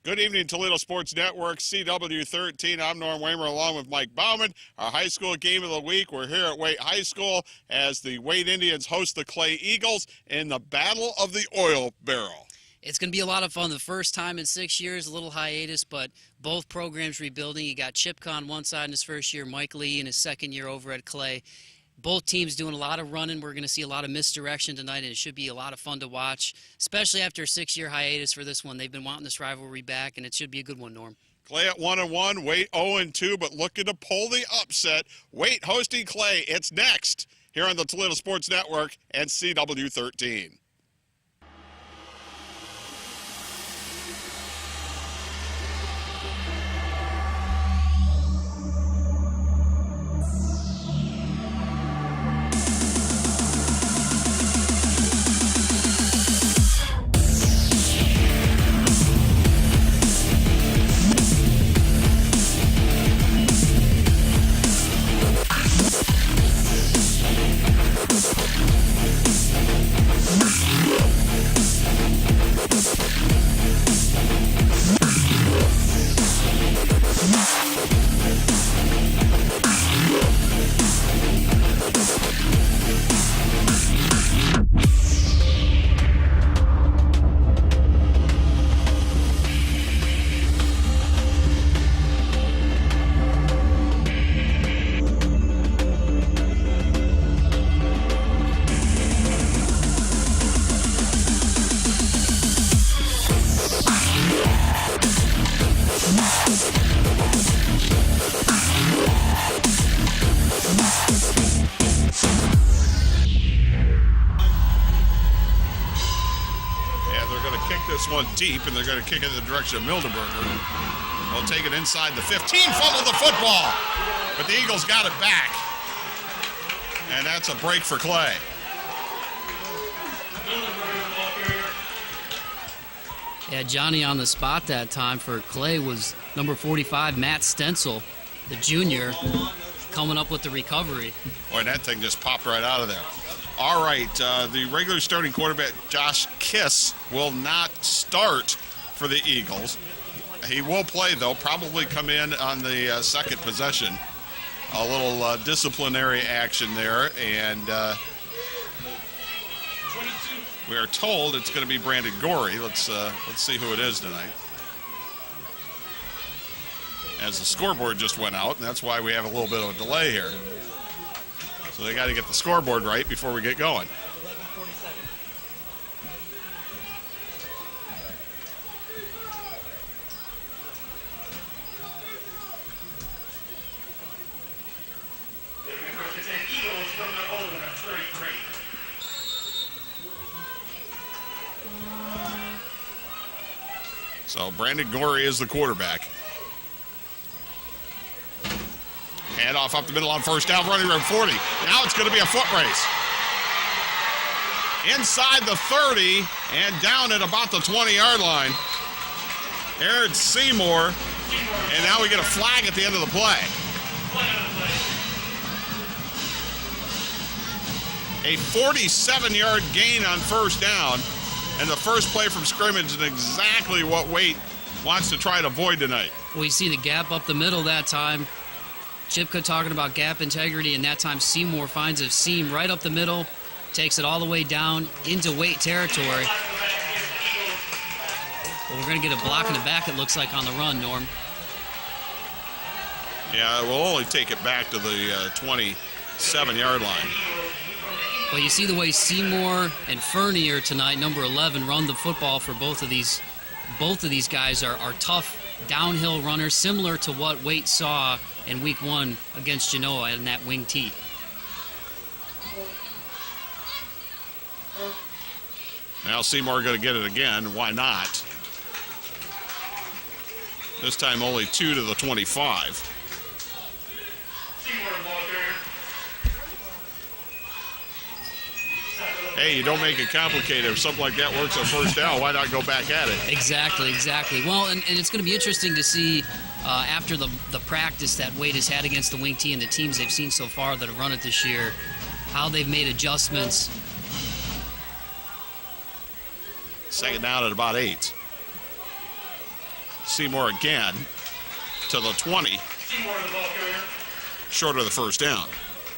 Good evening, Toledo Sports Network, CW13. I'm Norm Waymer along with Mike Bauman. Our high school game of the week. We're here at WAITE High School as the WAITE Indians host the Clay Eagles in the Battle of the Oil Barrel. It's going to be a lot of fun. The first time in 6 years, a little hiatus, but both programs rebuilding. You got Chipka on one side in his first year, Mike Lee in his second year over at Clay. Both teams doing a lot of running. We're going to see a lot of misdirection tonight, and it should be a lot of fun to watch, especially after a 6-year hiatus for this one. They've been wanting this rivalry back, and it should be a good one, Norm. Clay at 1-1, WAITE 0-2, but looking to pull the upset. WAITE hosting Clay. It's next here on the Toledo Sports Network and CW13. This one deep, and they're going to kick it in the direction of Mildeberger. They'll take it inside the 15, fumble the football, but the Eagles got it back, and that's a break for Clay. Yeah, Johnny on the spot that time for Clay was number 45, Matt Stencil, the junior, coming up with the recovery. Boy, that thing just popped right out of there. All right, the regular starting quarterback, Josh Kiss, will not start for the Eagles. He will play, though, probably come in on the second possession. A little disciplinary action there, and we are told it's going to be Brandon Gorey. Let's see who it is tonight. As the scoreboard just went out, and that's why we have a little bit of a delay here. So they got to get the scoreboard right before we get going. So Brandon Gorey is the quarterback. Handoff up the middle on first down, running room 40. Now it's going to be a foot race. Inside the 30 and down at about the 20-yard line. Aaron Seymour, and now we get a flag at the end of the play. A 47-yard gain on first down, and the first play from scrimmage is exactly what WAITE wants to try to avoid tonight. Well, you see the gap up the middle that time. Chipka talking about gap integrity, and that time Seymour finds a seam right up the middle, takes it all the way down into WAITE territory. Well, we're going to get a block in the back, it looks like, on the run, Norm. Yeah, we'll only take it back to the 27-yard line. Well, you see the way Seymour and Fernier tonight, number 11, run the football for both of these. Both of these guys are tough downhill runners, similar to what WAITE saw in week 1 against Genoa in that wing tee. Now Seymour going to get it again. Why not? This time only 2 to the 25. Hey, you don't make it complicated. If something like that works on first down, why not go back at it? Exactly. Well, and it's going to be interesting to see after the practice that WAITE has had against the wing tee and the teams they've seen so far that have run it this year, how they've made adjustments. Second down at about 8. Seymour again to the 20. Short of the first down.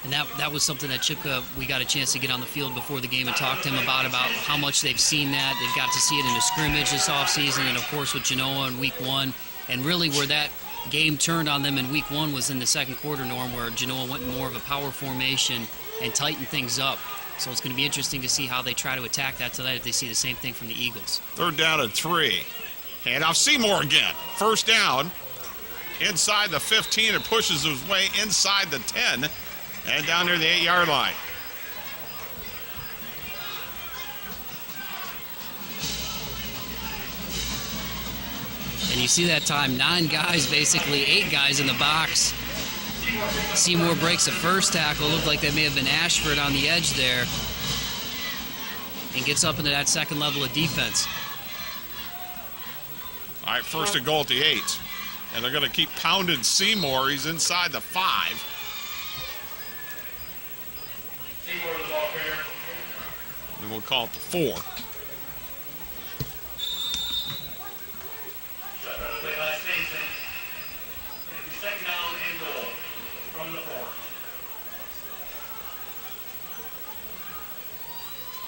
And that was something that Chipka, we got a chance to get on the field before the game and talk to him about how much they've seen that. They've got to see it in a scrimmage this offseason and, of course, with Genoa in week 1. And really where that game turned on them in week 1 was in the second quarter, Norm, where Genoa went more of a power formation and tightened things up. So it's going to be interesting to see how they try to attack that tonight if they see the same thing from the Eagles. 3rd down and 3. And now Seymour again. First down. Inside the 15, it pushes his way inside the 10 and down near the 8-yard line. And you see that time, 9 guys, basically 8 guys in the box. Seymour breaks the first tackle. Looked like that may have been Ashford on the edge there. And gets up into that second level of defense. All right, 1st and goal at the 8. And they're going to keep pounding Seymour. He's inside the 5. And we'll call it the 4.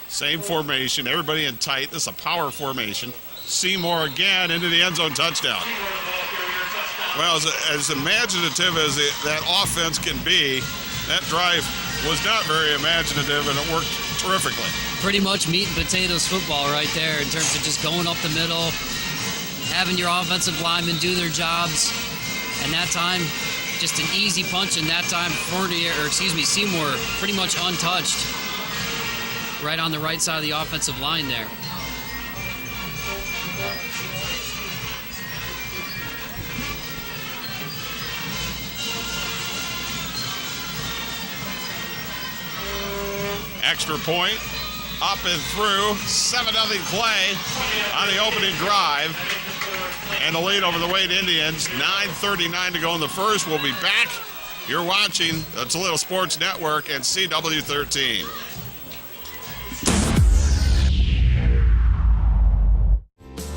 Same formation, everybody in tight. This is a power formation. Seymour again into the end zone, touchdown. Well, as imaginative as that offense can be, that drive was not very imaginative, and it worked terrifically. Pretty much meat and potatoes football right there in terms of just going up the middle, having your offensive linemen do their jobs, and that time, just an easy punch, and that time Seymour pretty much untouched right on the right side of the offensive line there. Extra point, up and through, 7-0 play on the opening drive. And the lead over the WAITE Indians, 9:39 to go in the first. We'll be back. You're watching the Toledo Sports Network and CW13.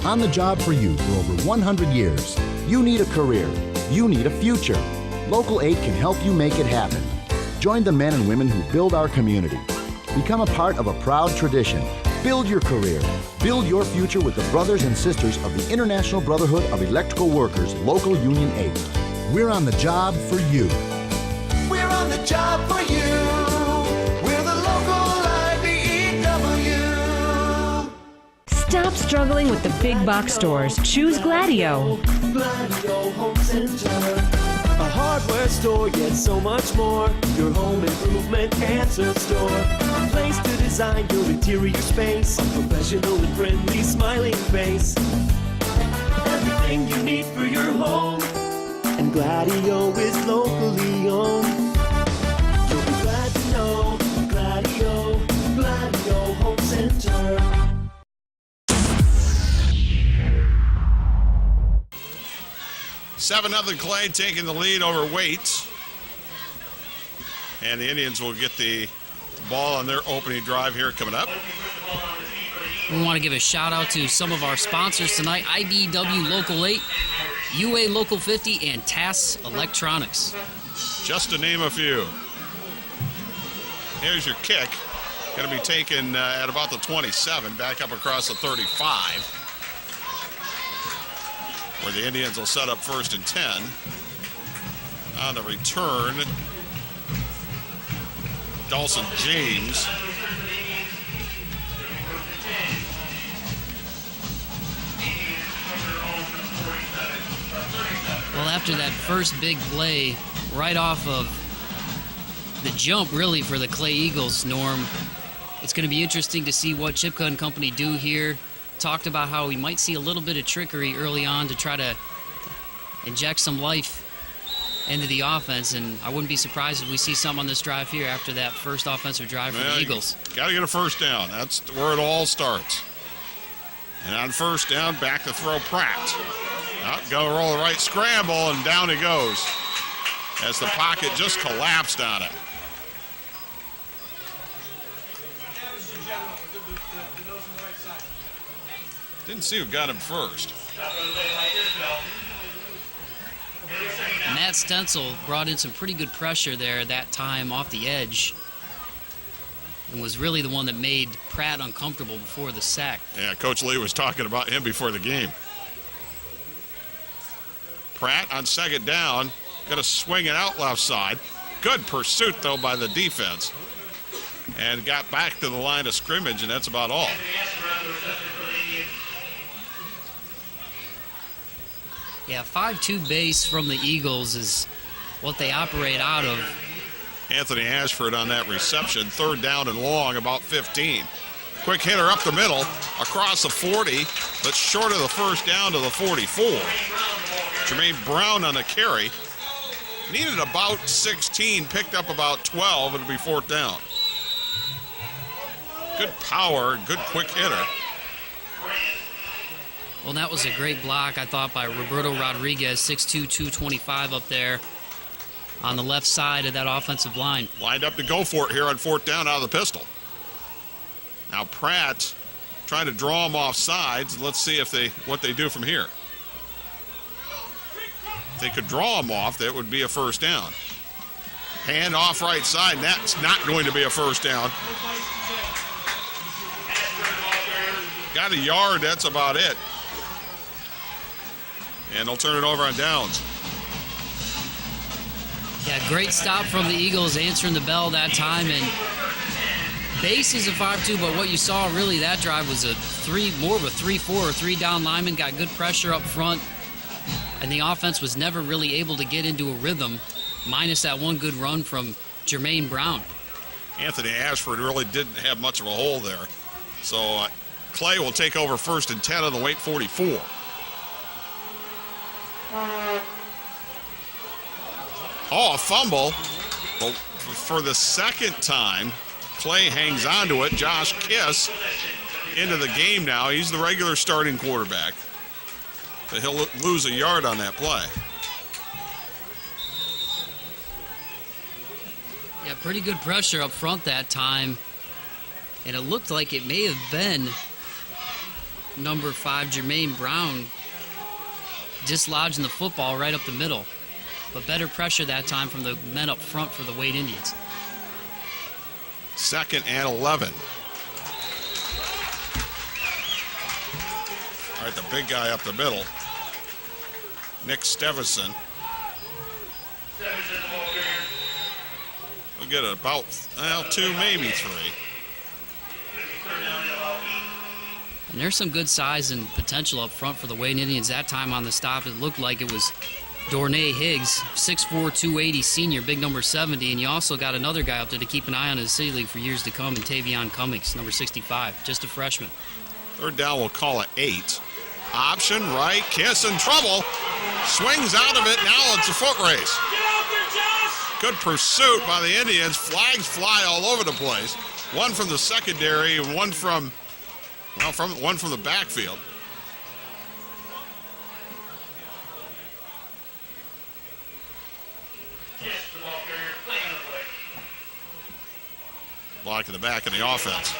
On the job for you for over 100 years. You need a career. You need a future. Local 8 can help you make it happen. Join the men and women who build our community. Become a part of a proud tradition. Build your career. Build your future with the brothers and sisters of the International Brotherhood of Electrical Workers, Local Union 8. We're on the job for you. We're on the job for you. We're the local IBEW. Stop struggling with the big box stores. Choose Gladio. Gladio Home Center. A hardware store, yet so much more. Your home improvement answer store. A place to design your interior space. A professional and friendly smiling face. Everything you need for your home. And Gladio is locally owned. You'll be glad to know Gladio Home Center. Seven nothing Clay taking the lead over WAITE. And the Indians will get the ball on their opening drive here coming up. We want to give a shout out to some of our sponsors tonight: IBEW Local 8, UA Local 50, and TAS Electronics. Just to name a few. Here's your kick. Going to be taken at about the 27, back up across the 35. Where the Indians will set up 1st and 10. On the return, Dawson James. Well, after that first big play, right off of the jump, really, for the Clay Eagles, Norm, it's going to be interesting to see what Chipka and company do here. Talked about how we might see a little bit of trickery early on to try to inject some life into the offense, and I wouldn't be surprised if we see some on this drive here after that first offensive drive for the Eagles. Got to get a first down. That's where it all starts. And on first down, back to throw Pratt. Go roll the right scramble, and down he goes as the pocket just collapsed on him. Didn't see who got him first. Matt Stencil brought in some pretty good pressure there that time off the edge and was really the one that made Pratt uncomfortable before the sack. Yeah, Coach Lee was talking about him before the game. Pratt on second down, going to swing it out left side. Good pursuit, though, by the defense. And got back to the line of scrimmage, and that's about all. Yeah, 5-2 base from the Eagles is what they operate out of. Anthony Ashford on that reception. Third down and long, about 15. Quick hitter up the middle, across the 40, but short of the first down to the 44. Jermaine Brown on the carry. Needed about 16, picked up about 12, it'll be fourth down. Good power, good quick hitter. Well, that was a great block, I thought, by Roberto Rodriguez, 6'2", 225 up there on the left side of that offensive line. Lined up to go for it here on fourth down out of the pistol. Now Pratt trying to draw him off sides. Let's see if what they do from here. If they could draw him off, that would be a first down. Hand off right side, and that's not going to be a first down. Got a yard, that's about it. And they'll turn it over on downs. Yeah, great stop from the Eagles, answering the bell that time. And base is a 5-2, but what you saw really that drive was more of a 3-4 or 3-down lineman. Got good pressure up front, and the offense was never really able to get into a rhythm, minus that one good run from Jermaine Brown. Anthony Ashford really didn't have much of a hole there. So Clay will take over first and 10 on the WAITE 44. Oh, a fumble. But for the second time, Clay hangs on to it. Josh Kiss into the game now. He's the regular starting quarterback. But he'll lose a yard on that play. Yeah, pretty good pressure up front that time. And it looked like it may have been number 5, Jermaine Brown, dislodging the football right up the middle. But better pressure that time from the men up front for the WAITE Indians. Second and 11. All right, the big guy up the middle, Nick Stevison. We'll get about 2, maybe 3. And there's some good size and potential up front for the WAITE Indians. That time on the stop, it looked like it was Dornay Higgs, 6'4", 280 senior, big number 70. And you also got another guy up there to keep an eye on in the City League for years to come, and Tavion Cummings, number 65, just a freshman. Third down, we'll call it 8. Option right, Kiss in trouble. Swings out of it, now it's a foot race. Good pursuit by the Indians. Flags fly all over the place. One from the secondary and one from the backfield. Block in the back of the offense.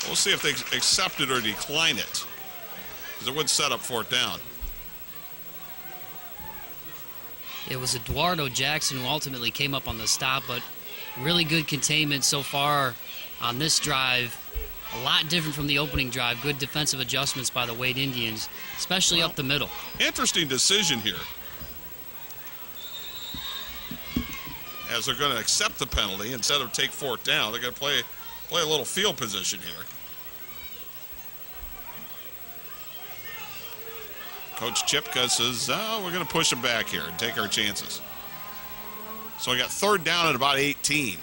We'll see if they accept it or decline it, because it would set up fourth down. It was Eduardo Jackson who ultimately came up on the stop, but really good containment so far on this drive. A lot different from the opening drive. Good defensive adjustments by the WAITE Indians, especially up the middle. Interesting decision here, as they're going to accept the penalty instead of take fourth down. They're going to play a little field position here. Coach Chipka says, we're going to push them back here and take our chances. So we got third down at about 18.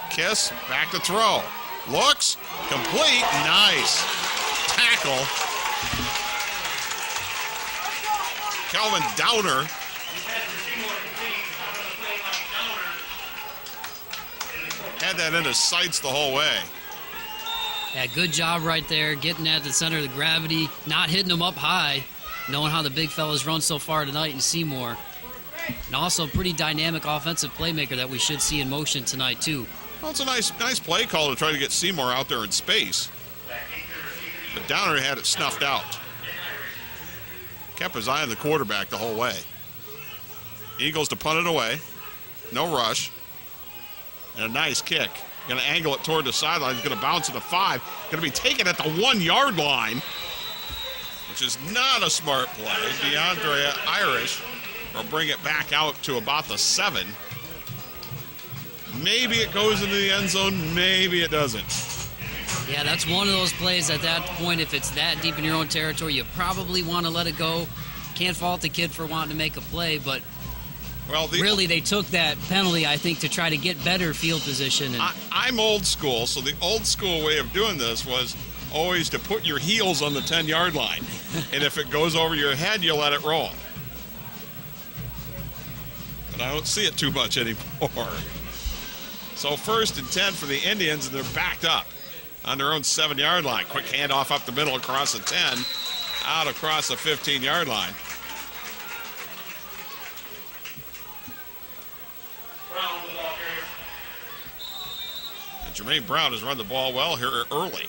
Kiss, back to throw. Looks, complete, nice. Tackle. Calvin Downer. Had that in his sights the whole way. Yeah, good job right there, getting at the center of the gravity, not hitting them up high, knowing how the big fellas run so far tonight in Seymour. And also a pretty dynamic offensive playmaker that we should see in motion tonight, too. Well, it's a nice play call to try to get Seymour out there in space. But but Downer had it snuffed out. Kept his eye on the quarterback the whole way. Eagles to punt it away. No rush. And a nice kick. Going to angle it toward the sideline. He's going to bounce it to 5. Going to be taken at the 1-yard line, which is not a smart play. DeAndre Irish will bring it back out to about the 7. Maybe it goes into the end zone. Maybe it doesn't. Yeah, that's one of those plays at that point, if it's that deep in your own territory, you probably want to let it go. Can't fault the kid for wanting to make a play, but really they took that penalty, I think, to try to get better field position. And I'm old school, so the old school way of doing this was always to put your heels on the 10-yard line. And if it goes over your head, you let it roll. But I don't see it too much anymore. So 1st and 10 for the Indians, and they're backed up on their own 7-yard line. Quick handoff up the middle across the 10, out across the 15-yard line. And Jermaine Brown has run the ball well here early.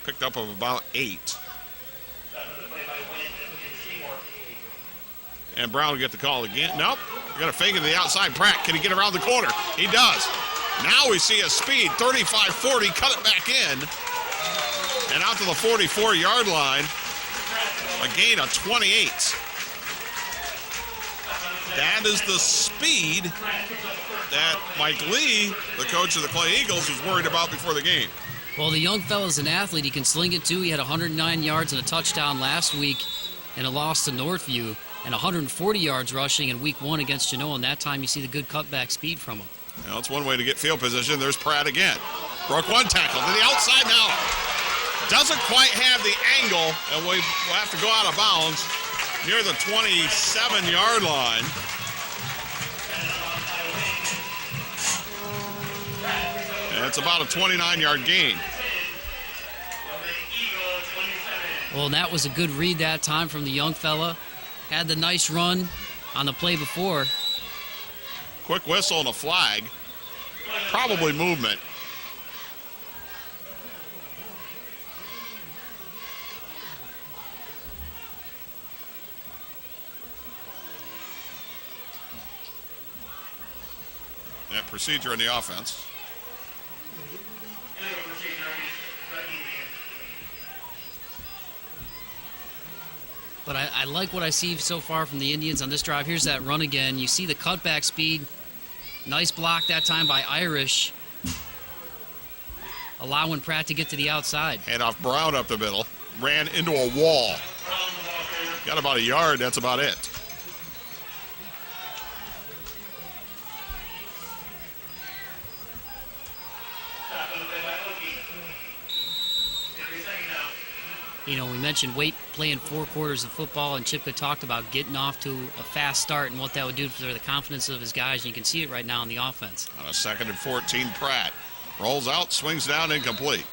Picked up of about 8. And Brown will get the call again. Nope. Got to fake it to the outside. Pratt, can he get around the corner? He does. Now we see a speed, 35-40, cut it back in. And out to the 44-yard line, a gain of 28. That is the speed that Mike Lee, the coach of the Clay Eagles, was worried about before the game. Well, the young fella's an athlete. He can sling it, too. He had 109 yards and a touchdown last week in a loss to Northview, and 140 yards rushing in week 1 against Genoa, and that time you see the good cutback speed from him. Now, it's one way to get field position. There's Pratt again. Broke one tackle to the outside now. Doesn't quite have the angle, and we'll have to go out of bounds near the 27-yard line. And it's about a 29-yard gain. Well, and that was a good read that time from the young fella. Had the nice run on the play before. Quick whistle and a flag. Probably movement. That procedure in the offense. But I like what I see so far from the Indians on this drive. Here's that run again. You see the cutback speed. Nice block that time by Irish, allowing Pratt to get to the outside. Hand off Brown up the middle. Ran into a wall. Got about a yard. That's about it. You know, we mentioned Waite playing 4 quarters of football, and Chipka talked about getting off to a fast start and what that would do for the confidence of his guys. And you can see it right now in the offense. On a 2nd and 14, Pratt rolls out, swings down, incomplete.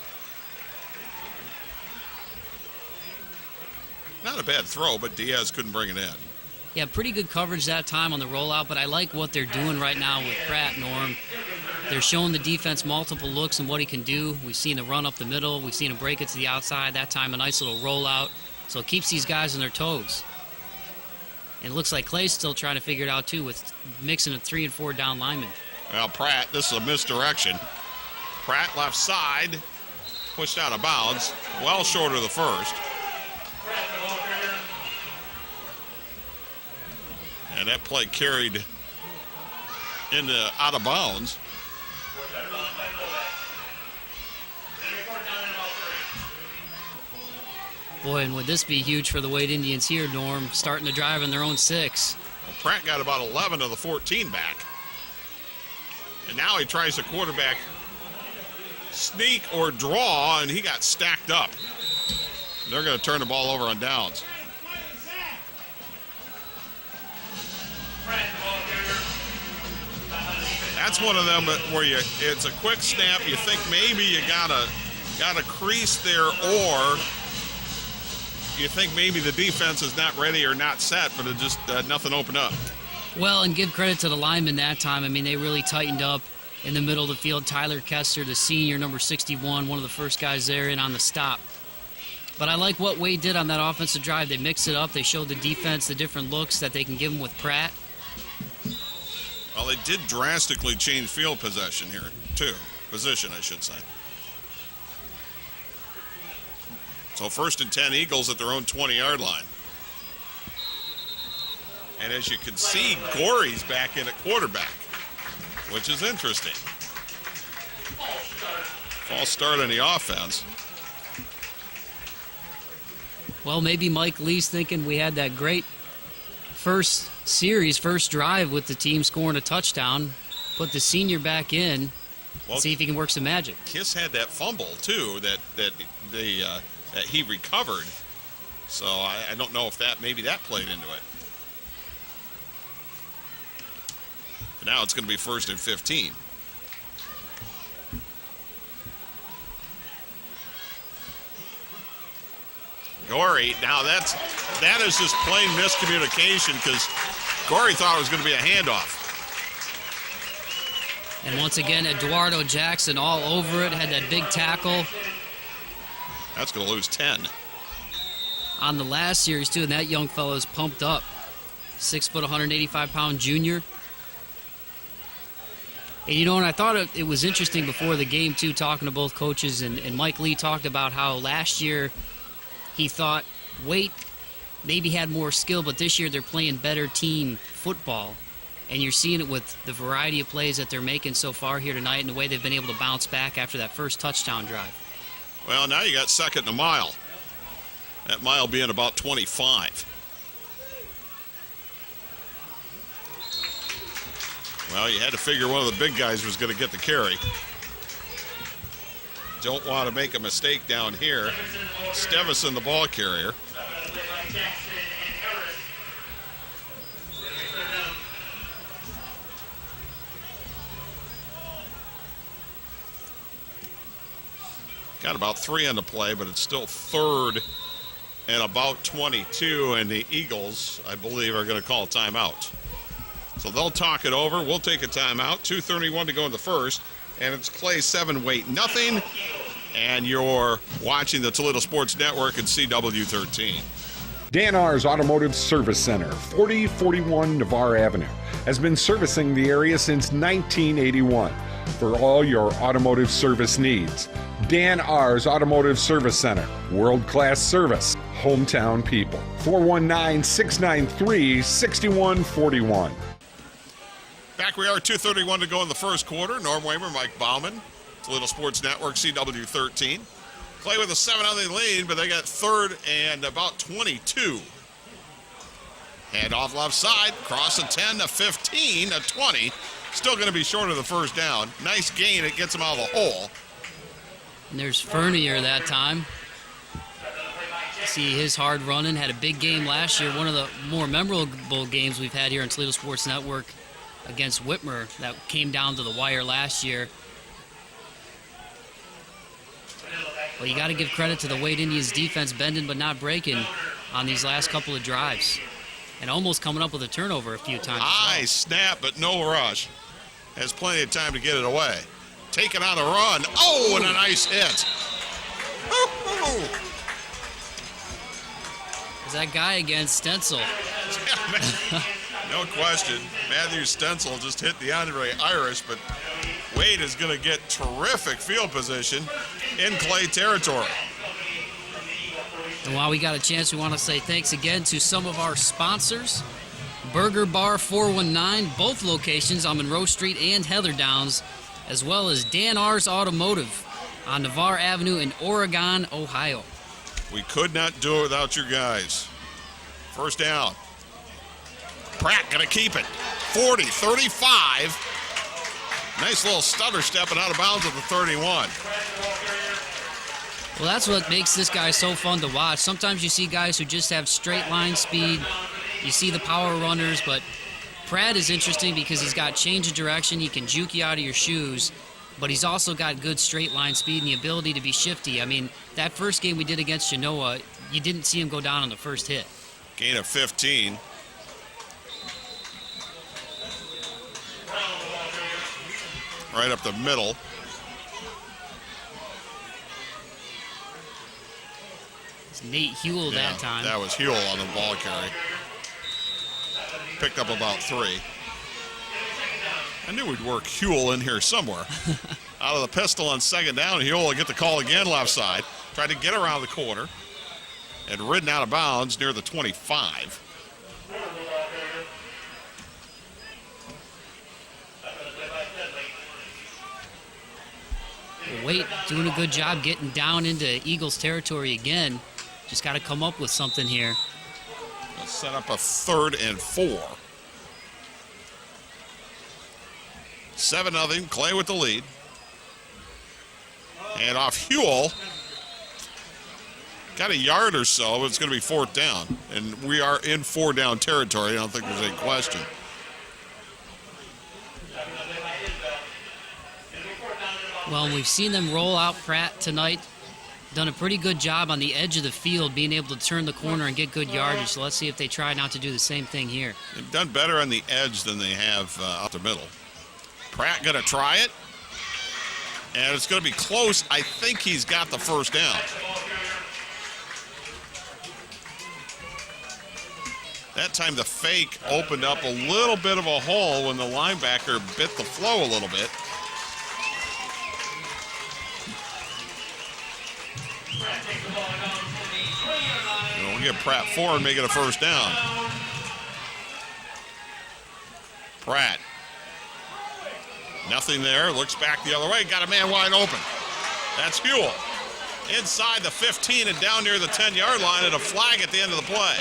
Not a bad throw, but Diaz couldn't bring it in. Yeah, pretty good coverage that time on the rollout, but I like what they're doing right now with Pratt, Norm. They're showing the defense multiple looks and what he can do. We've seen the run up the middle. We've seen him break it to the outside. That time a nice little rollout. So it keeps these guys on their toes. And it looks like Clay's still trying to figure it out, too, with mixing a 3 and 4 down lineman. Well, Pratt, this is a misdirection. Pratt left side, pushed out of bounds, well short of the first. And that play carried into out of bounds. Boy, and would this be huge for the Wade Indians here, Norm, starting to drive in their own 6. Well, Pratt got about 11 of the 14 back. And now he tries a quarterback sneak or draw, and he got stacked up. They're going to turn the ball over on downs. That's one of them where it's a quick snap. You think maybe you gotta crease there, or you think maybe the defense is not ready or not set, but it just nothing opened up. Well, and give credit to the linemen that time. I mean, they really tightened up. in the middle of the field. Tyler Kester, the senior, number 61, one of the first guys there in on the stop. But I like what Wade did on that offensive drive. They mixed it up. They showed the defense the different looks that they can give them with Pratt. Well, they did drastically change field possession here, too. Position, I should say. So 1st and 10 Eagles at their own 20-yard line. And as you can see, Gorey's back in at quarterback, which is interesting. False start on the offense. Well, maybe Mike Lee's thinking we had that great first drive with the team scoring a touchdown. Put the senior back in, see if he can work some magic. Kiss had that fumble, too, that he recovered. So I don't know if maybe that played into it. But now it's going to be 1st and 15. Gorey, now that is just plain miscommunication because Gorey thought it was going to be a handoff. And once again, Eduardo Jackson all over it, had that big tackle. That's going to lose 10. On the last series, too, and that young fellow is pumped up. 6 foot, 185-pound junior. And, and I thought it was interesting before the game, too, talking to both coaches, and Mike Lee talked about how last year he thought Waite maybe had more skill, but this year they're playing better team football. And you're seeing it with the variety of plays that they're making so far here tonight and the way they've been able to bounce back after that first touchdown drive. Well, now you got 2nd and a mile. That mile being about 25. Well, you had to figure one of the big guys was going to get the carry. Don't want to make a mistake down here. Stevison, the ball carrier. Got about 3 on the play, but it's still 3rd and about 22, and the Eagles, I believe, are going to call a timeout. So they'll talk it over. We'll take a timeout. 2:31 to go in the first, and it's Clay 7, Waite nothing. And you're watching the Toledo Sports Network at CW13. Dan R's Automotive Service Center, 4041 Navarre Avenue, has been servicing the area since 1981 for all your automotive service needs. Dan R's Automotive Service Center, world-class service, hometown people. 419-693-6141. Back we are, 2:31 to go in the first quarter. Norm Weimer, Mike Bauman, Toledo Sports Network, CW13. Clay with a 7-0 lead, but they got 3rd and about 22. Hand off left side, cross a 10 to 15 to 20. Still going to be short of the first down. Nice gain. It gets them out of the hole. And there's Fernier that time. See his hard running. Had a big game last year. One of the more memorable games we've had here on Toledo Sports Network against Whitmer that came down to the wire last year. Well, you got to give credit to the Wade Indians defense, bending but not breaking on these last couple of drives. And almost coming up with a turnover a few times. High snap, but no rush. Has plenty of time to get it away. Taken on a run. Oh, and a nice hit. Woo-hoo. Is that guy against Stencil? No question. Matthew Stencil just hit DeAndre Irish, but Wade is going to get terrific field position in Clay territory. And while we got a chance, we want to say thanks again to some of our sponsors. Burger Bar 419, both locations on Monroe Street and Heather Downs, as well as Dan R's Automotive on Navarre Avenue in Oregon, Ohio. We could not do it without your guys. First down. Pratt going to keep it. 40, 35. Nice little stutter stepping out of bounds at the 31. Well, that's what makes this guy so fun to watch. Sometimes you see guys who just have straight line speed. You see the power runners, but Pratt is interesting because he's got change of direction. He can juke you out of your shoes, but he's also got good straight line speed and the ability to be shifty. I mean, that first game we did against Genoa, you didn't see him go down on the first hit. Gain of 15. right up the middle. It's Nate Huell that time. That was Huell on the ball carry. Picked up about 3. I knew we'd work Huell in here somewhere. Out of the pistol on second down, Huell will get the call again left side. Tried to get around the corner and ridden out of bounds near the 25. Waite doing a good job getting down into Eagles territory again. Just got to come up with something here. Let's set up a 3rd and 4. 7-0, Clay with the lead. And off Huell. Got a yard or so, but it's going to be 4th down. And we are in 4-down territory. I don't think there's any question. Well, we've seen them roll out Pratt tonight. Done a pretty good job on the edge of the field, being able to turn the corner and get good yardage. So let's see if they try not to do the same thing here. They've done better on the edge than they have up the middle. Pratt going to try it. And it's going to be close. I think he's got the 1st down. That time the fake opened up a little bit of a hole when the linebacker bit the flow a little bit. And we'll get Pratt 4 and make it a 1st down. Pratt. Nothing there. Looks back the other way. Got a man wide open. That's Huell. Inside the 15 and down near the 10-yard line, and a flag at the end of the play.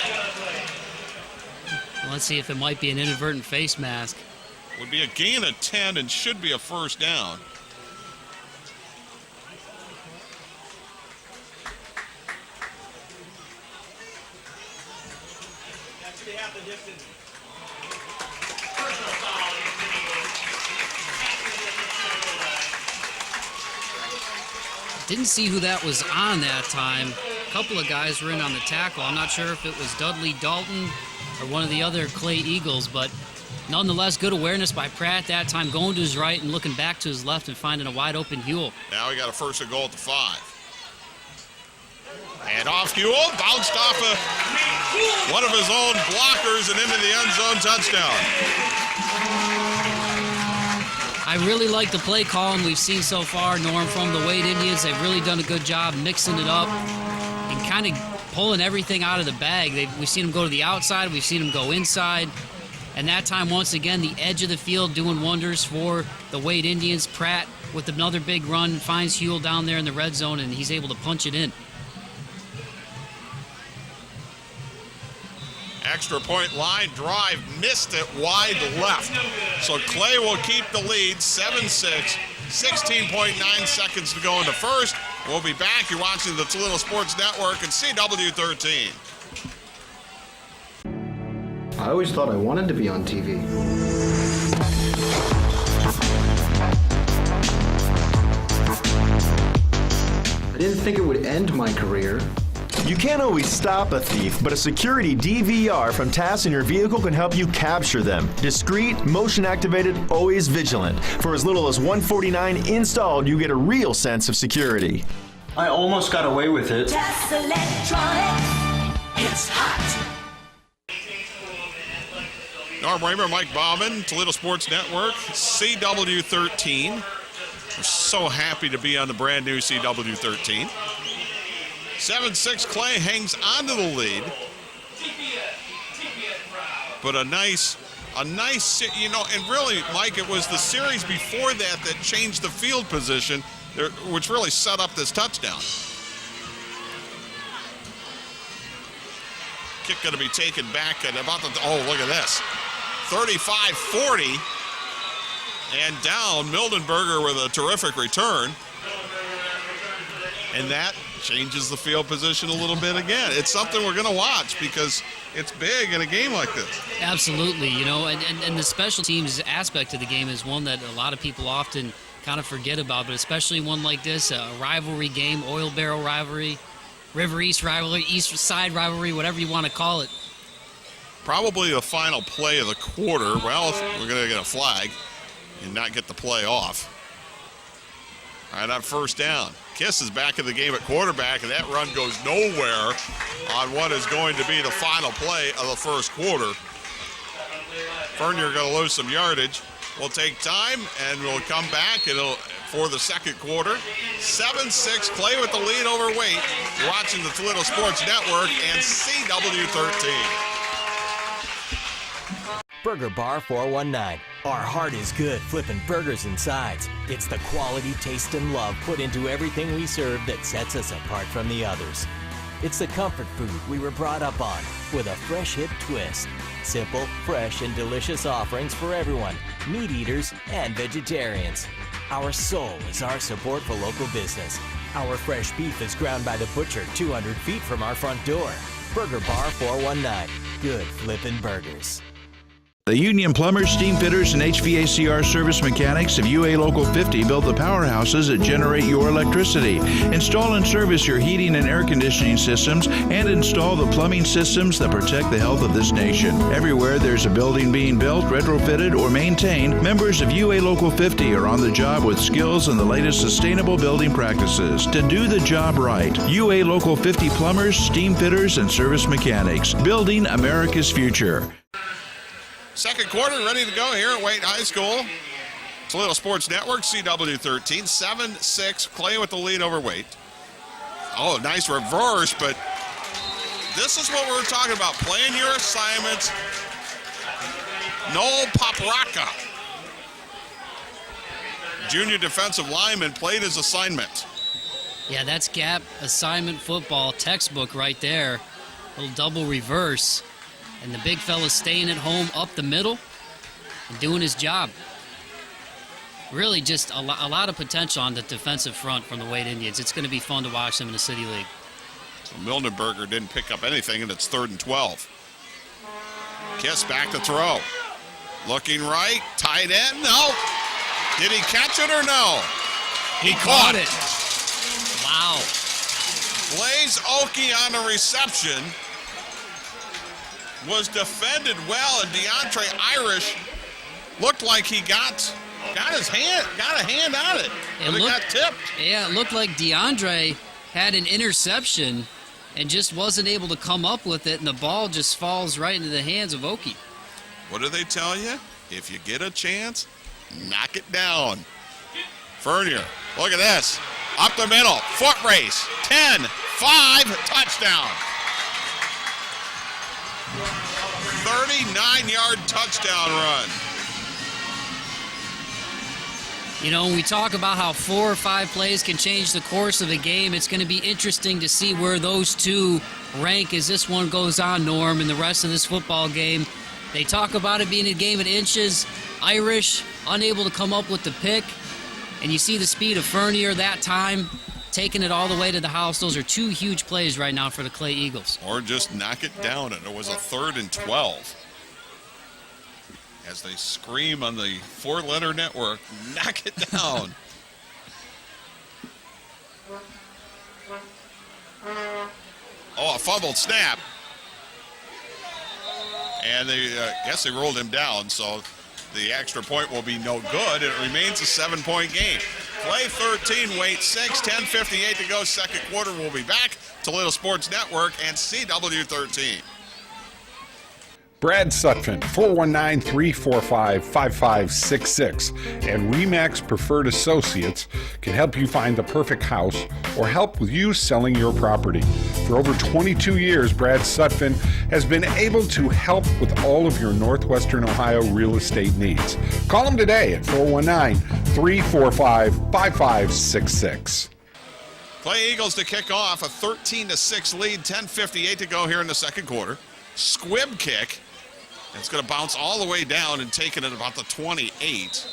Well, let's see if it might be an inadvertent face mask. Would be a gain of 10 and should be a 1st down. Didn't see who that was on that time. A couple of guys were in on the tackle. I'm not sure if it was Dudley Dalton or one of the other Clay Eagles, but nonetheless, good awareness by Pratt that time, going to his right and looking back to his left and finding a wide open Huell. Now we got a 1st and goal at the 5. And off Huell, bounced off one of his own blockers and into the end zone, touchdown. I really like the play calling we've seen so far, Norm, from the WAITE Indians. They've really done a good job mixing it up and kind of pulling everything out of the bag. We've seen them go to the outside. We've seen them go inside. And that time, once again, the edge of the field doing wonders for the WAITE Indians. Pratt with another big run finds Huell down there in the red zone, and he's able to punch it in. Extra point line drive, missed it wide left. So Clay will keep the lead, 7-6, 16.9 seconds to go in the 1st. We'll be back. You're watching the Toledo Sports Network and CW13. I always thought I wanted to be on TV. I didn't think it would end my career. You can't always stop a thief, but a security DVR from TAS in your vehicle can help you capture them. Discreet, motion activated, always vigilant. For as little as $149 installed, you get a real sense of security. I almost got away with it. TAS Electronics, it's hot. Norm Raymer, Mike Bauman, Toledo Sports Network, CW13. We're so happy to be on the brand new CW13. 7-6, Clay hangs onto the lead. But a nice, you know, and really, Mike, it was the series before that changed the field position, which really set up this touchdown. Kick going to be taken back at about the, oh, look at this. 35-40. And down, Mildenberger with a terrific return. And that changes the field position a little bit again. It's something we're going to watch because it's big in a game like this. Absolutely, you know, and the special teams aspect of the game is one that a lot of people often kind of forget about, but especially one like this, a rivalry game, oil barrel rivalry, River East rivalry, East Side rivalry, whatever you want to call it. Probably the final play of the quarter. Well, we're going to get a flag and not get the play off. Right on first down. Kiss is back in the game at quarterback, and that run goes nowhere on what is going to be the final play of the first quarter. Fernier going to lose some yardage. We'll take time, and we'll come back for the second quarter. 7-6, Clay with the lead over Waite. You're watching the Toledo Sports Network and CW13. Burger Bar 419. Our heart is good flipping burgers and sides. It's the quality, taste, and love put into everything we serve that sets us apart from the others. It's the comfort food we were brought up on with a fresh hip twist. Simple, fresh, and delicious offerings for everyone, meat eaters and vegetarians. Our soul is our support for local business. Our fresh beef is ground by the butcher 200 feet from our front door. Burger Bar 419. Good flippin' burgers. The Union Plumbers, Steam Fitters, and HVACR service mechanics of UA Local 50 build the powerhouses that generate your electricity. Install and service your heating and air conditioning systems, and install the plumbing systems that protect the health of this nation. Everywhere there's a building being built, retrofitted, or maintained, members of UA Local 50 are on the job with skills and the latest sustainable building practices. To do the job right, UA Local 50 Plumbers, Steam Fitters, and service mechanics, building America's future. Second quarter, ready to go here at Waite High School. Toledo Sports Network, CW13, 7-6, Clay with the lead over Waite. Oh, nice reverse, but this is what we're talking about, playing your assignments. Noel Papraka, junior defensive lineman, played his assignment. Yeah, that's gap assignment football textbook right there. Little double reverse. And the big fella's staying at home up the middle and doing his job. Really just a lot of potential on the defensive front from the Waite Indians. It's going to be fun to watch them in the City League. So Mildenberger didn't pick up anything, and it's 3rd and 12. Kiss back to throw. Looking right, tight end, no. Did he catch it or no? He caught it. Wow. Blaze Oakey on the reception. Was defended well, and DeAndre Irish looked like he got a hand on it, but it got tipped. Yeah, it looked like DeAndre had an interception and just wasn't able to come up with it, and the ball just falls right into the hands of Oakey. What do they tell you? If you get a chance, knock it down. Fernier, look at this. Up the middle, foot race, 10, 5, touchdown. 39-yard touchdown run. You know, when we talk about how 4 or 5 plays can change the course of a game, it's going to be interesting to see where those two rank as this one goes on, Norm, and the rest of this football game. They talk about it being a game of inches. Irish unable to come up with the pick, and you see the speed of Fernier that time, taking it all the way to the house. Those are 2 huge plays right now for the Clay Eagles. Or just knock it down, and it was a 3rd and 12. As they scream on the 4-letter network, knock it down. Oh, a fumbled snap. And they guess they rolled him down, so the extra point will be no good. It remains a 7-point game. Clay 13, Waite 6, 10:58 to go. Second quarter, we'll be back. Toledo Sports Network and CW13. Brad Sutphin, 419-345-5566, and RE/MAX Preferred Associates can help you find the perfect house or help with you selling your property. For over 22 years, Brad Sutphin has been able to help with all of your Northwestern Ohio real estate needs. Call him today at 419-345-5566. Clay Eagles to kick off, a 13-6 lead, 10:58 to go here in the second quarter. Squib kick. It's going to bounce all the way down and take it at about the 28.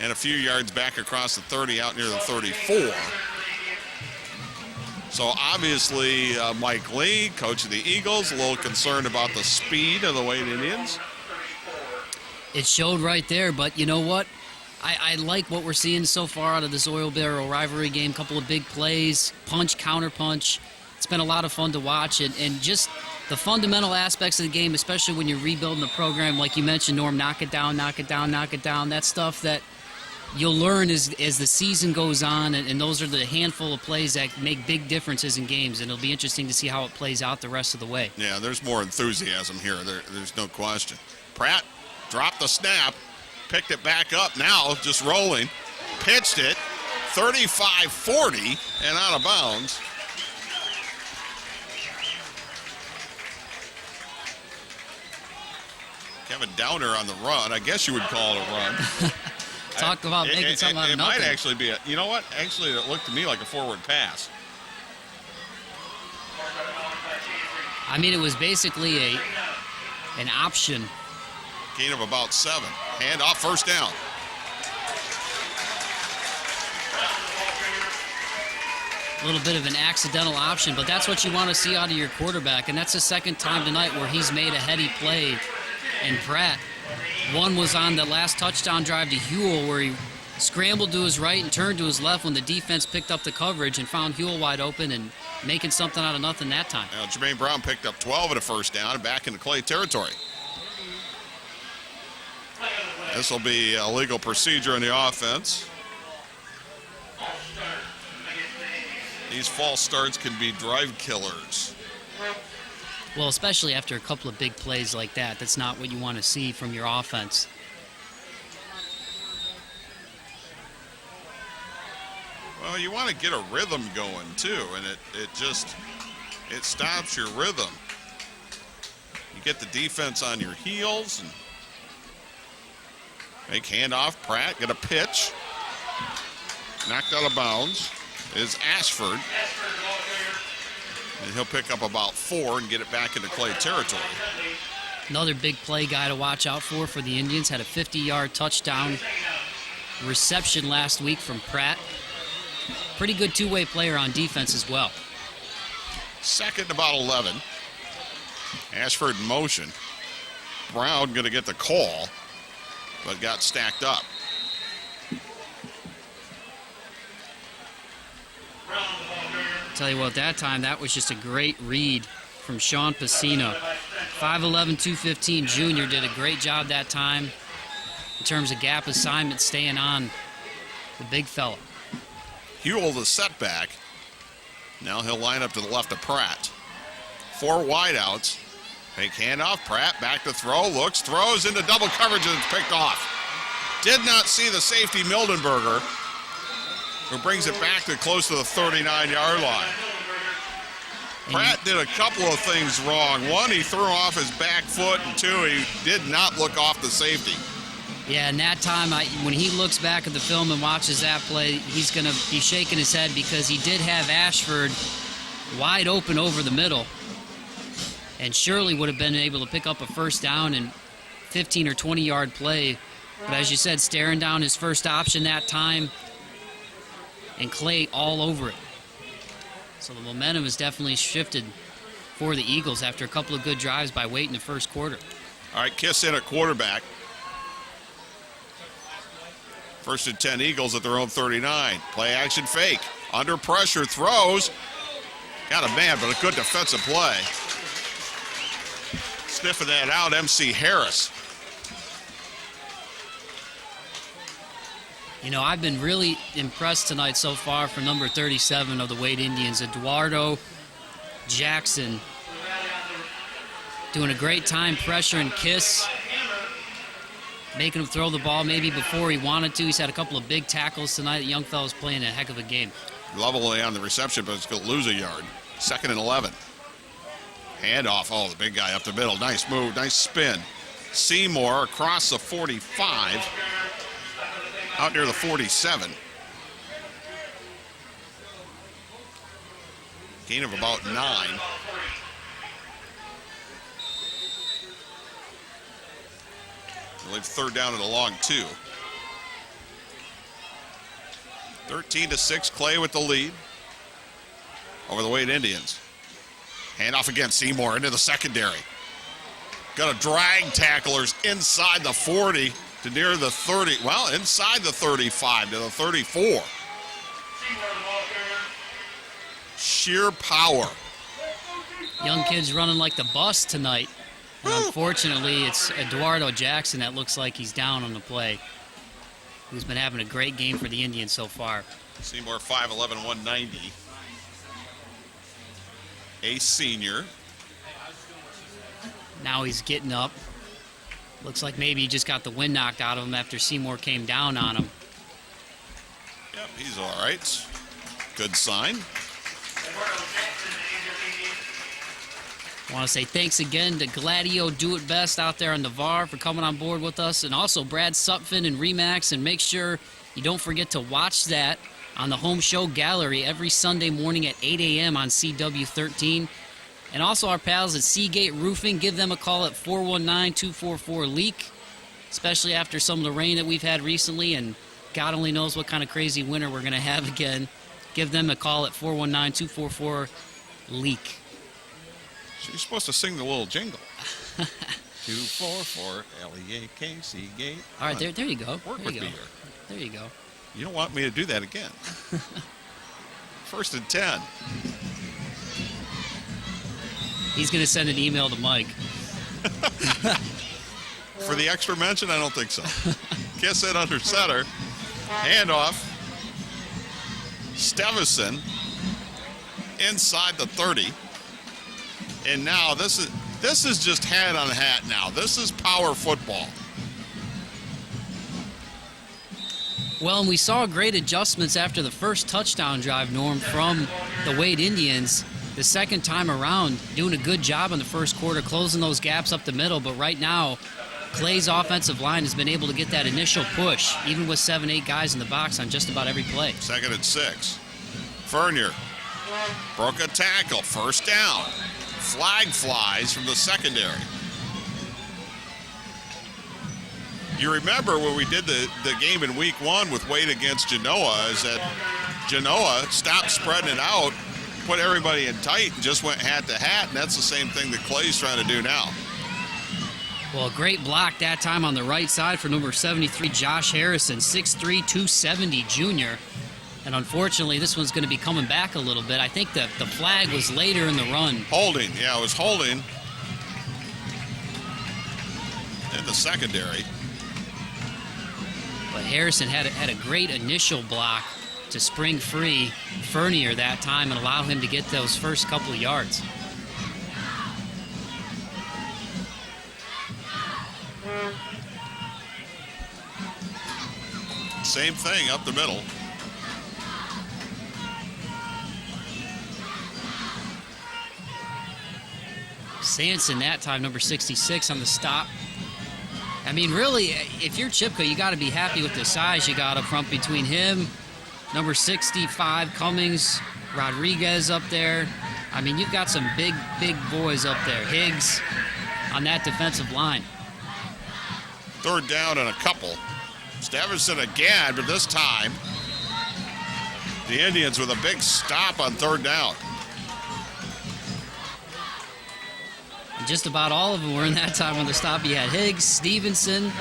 And a few yards back across the 30 out near the 34. So obviously Mike Lee, coach of the Eagles, a little concerned about the speed of the Waite Indians. It showed right there, but you know what? I like what we're seeing so far out of this Oil Barrel rivalry game. Couple of big plays, punch, counter punch. It's been a lot of fun to watch, and just the fundamental aspects of the game, especially when you're rebuilding the program, like you mentioned, Norm, knock it down, knock it down, knock it down. That stuff that you'll learn as the season goes on, and those are the handful of plays that make big differences in games, and it'll be interesting to see how it plays out the rest of the way. Yeah, there's more enthusiasm here. There's no question. Pratt dropped the snap, picked it back up now, just rolling, pitched it, 35-40, and out of bounds. Kevin Downer on the run. I guess you would call it a run. Talk about making something out of nothing. It might actually be you know what? Actually, it looked to me like a forward pass. I mean, it was basically an option. Gain of about 7. Hand off, first down. A little bit of an accidental option, but that's what you want to see out of your quarterback, and that's the second time tonight where he's made a heady play. And Pratt, one was on the last touchdown drive to Huell, where he scrambled to his right and turned to his left when the defense picked up the coverage and found Huell wide open and making something out of nothing that time. Now, Jermaine Brown picked up 12 at a first down and back into Clay territory. This will be a legal procedure in the offense. These false starts can be drive killers. Well, especially after a couple of big plays like that. That's not what you want to see from your offense. Well, you want to get a rhythm going, too, and it stops your rhythm. You get the defense on your heels and make handoff. Pratt get a pitch. Knocked out of bounds is Ashford. And he'll pick up about 4 and get it back into Clay territory. Another big play guy to watch out for the Indians. Had a 50-yard touchdown reception last week from Pratt. Pretty good two-way player on defense as well. Second about 11. Ashford in motion. Brown going to get the call, but got stacked up. Tell you what, that time, that was just a great read from Sean Pacino. 5'11", 215 junior did a great job that time in terms of gap assignment, staying on the big fella. Huell the setback. Now he'll line up to the left of Pratt. 4 wideouts. Fake handoff. Pratt back to throw. Looks, throws into double coverage, and it's picked off. Did not see the safety, Mildenberger, who brings it back to close to the 39-yard line. Pratt did a couple of things wrong. One, he threw off his back foot, and 2, he did not look off the safety. Yeah, and that time, when he looks back at the film and watches that play, he's going to be shaking his head because he did have Ashford wide open over the middle and surely would have been able to pick up a first down and 15 or 20-yard play. But as you said, staring down his first option that time, and Clay all over it. So the momentum has definitely shifted for the Eagles after a couple of good drives by WAITE in the first quarter. All right, Kiss in at quarterback. First and 10 Eagles at their own 39. Play action fake. Under pressure, throws. Got a man, but a good defensive play. Sniffing that out, MC Harris. You know, I've been really impressed tonight so far from number 37 of the WAITE Indians, Eduardo Jackson. Doing a great time pressuring Kiss. Making him throw the ball maybe before he wanted to. He's had a couple of big tackles tonight. The young fellow's playing a heck of a game. Levelly on the reception, but it's going to lose a yard. Second and 11. Handoff. Oh, the big guy up the middle. Nice move. Nice spin. Seymour across the 45. Out near the 47. Gain of about 9. I believe third down and a long 2. 13-6, Clay with the lead over the WAITE Indians. Handoff again, Seymour into the secondary. Got to drag tacklers inside the 40 to near the 30. Well, inside the 35 to the 34. Sheer power. Young kids running like the bus tonight. And unfortunately, it's Eduardo Jackson that looks like he's down on the play. who's been having a great game for the Indians so far. Seymour 5'11", 190. A senior. Now he's getting up. Looks like maybe he just got the wind knocked out of him after Seymour came down on him. Yep, he's all right. Good sign. I want to say thanks again to Gladio Do It Best out there on the VAR for coming on board with us, and also Brad Sutphin and Remax. And make sure you don't forget to watch that on the Home Show Gallery every Sunday morning at 8 a.m. on CW13. And also our pals at Seagate Roofing. Give them a call at 419-244-LEAK, especially after some of the rain that we've had recently, and God only knows what kind of crazy winter we're going to have again. Give them a call at 419-244-LEAK. You're supposed to sing the little jingle. 244 LEAK Seagate. All right, there you go. Work there with you me go. here. There you go. You don't want me to do that again. 1st and 10. He's going to send an email to Mike. For the extra mention, I don't think so. Kiss it under center. Handoff. Stevison inside the 30. And now this is just hat on hat now. This is power football. Well, and we saw great adjustments after the first touchdown drive, Norm, from the WAITE Indians. The second time around, doing a good job in the first quarter, closing those gaps up the middle. But right now, Clay's offensive line has been able to get that initial push, even with 7-8 guys in the box on just about every play. 2nd and 6. Fernier broke a tackle. First down. Flag flies from the secondary. You remember when we did the game in week 1 with WAITE against Genoa, is that Genoa stopped spreading it out, put everybody in tight, and just went hat to hat, and that's the same thing that Clay's trying to do now. Well, a great block that time on the right side for number 73, Josh Harrison, 6'3", 270 junior. And unfortunately, this one's going to be coming back a little bit. I think the flag was later in the run. Holding, yeah, it was holding in the secondary. But Harrison had a great initial block to spring free Fernier that time and allow him to get those first couple of yards. Same thing up the middle. Sanson that time, number 66 on the stop. I mean, really, if you're Chipka, you got to be happy with the size you got up front between him, number 65, Cummings, Rodriguez up there. I mean, you've got some big boys up there. Higgs on that defensive line. 3rd down and a couple. Stevison again, but this time the Indians with a big stop on 3rd down. And just about all of them were in that time on the stop. You had Higgs, Stevenson.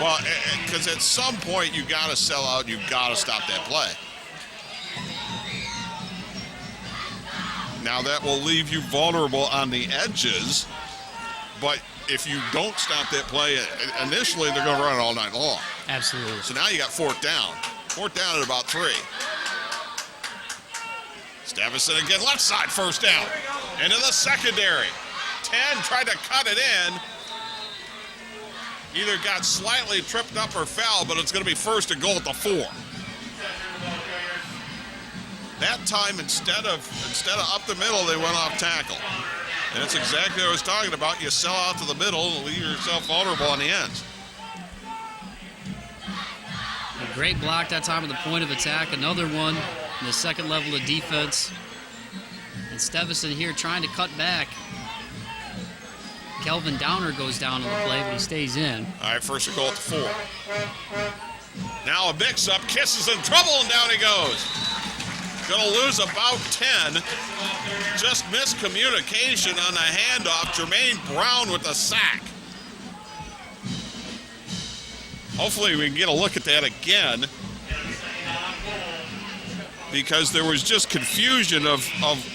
Well, because at some point you got to sell out, you've got to stop that play. Now that will leave you vulnerable on the edges, but if you don't stop that play, initially they're going to run it all night long. Absolutely. So now you got 4th down. 4th down at about 3. Stevison again, left side, 1st down. Into the secondary. 10 tried to cut it in. Either got slightly tripped up or fell, but it's going to be 1st and goal at the 4. That time, instead of up the middle, they went off tackle. And that's exactly what I was talking about. You sell out to the middle and leave yourself vulnerable on the ends. A great block that time at the point of attack. Another one in the second level of defense. And Stevison here trying to cut back. Kelvin Downer goes down on the play, but he stays in. All right, 1st and goal at the 4. Now a mix-up. Kiss is in trouble, and down he goes. Going to lose about 10. Just miscommunication on the handoff. Jermaine Brown with the sack. Hopefully we can get a look at that again, because there was just confusion of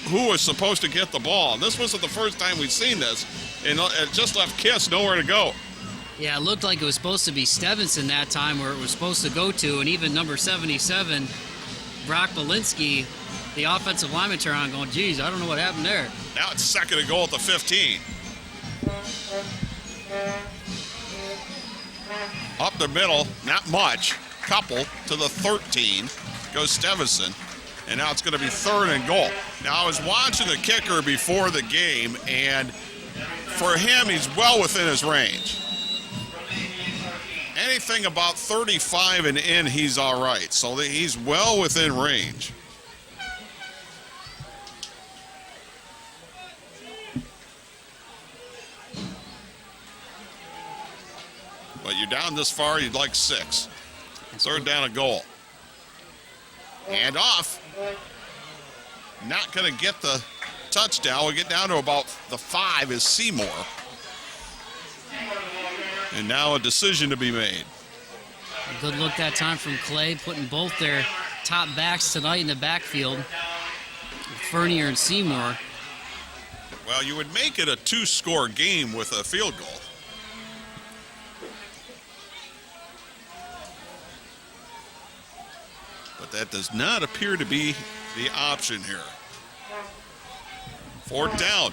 who was supposed to get the ball. And this wasn't the first time we've seen this, and it just left Kiss nowhere to go. Yeah, it looked like it was supposed to be Stevenson that time where it was supposed to go to, and even number 77, Brock Belinsky, the offensive lineman, turned on going, geez, I don't know what happened there. Now it's 2nd and goal at the 15. Up the middle, not much. Couple to the 13 goes Stevenson. And now it's going to be 3rd and goal. Now I was watching the kicker before the game, and for him, he's well within his range. Anything about 35 and in, he's all right. So he's well within range. But you're down this far, you'd like 6. 3rd down and goal. And off. Not going to get the touchdown. We'll get down to about the 5 is Seymour. And now a decision to be made. A good look that time from Clay, putting both their top backs tonight in the backfield. Fernier and Seymour. Well, you would make it a 2-score game with a field goal. But that does not appear to be the option here. 4th down.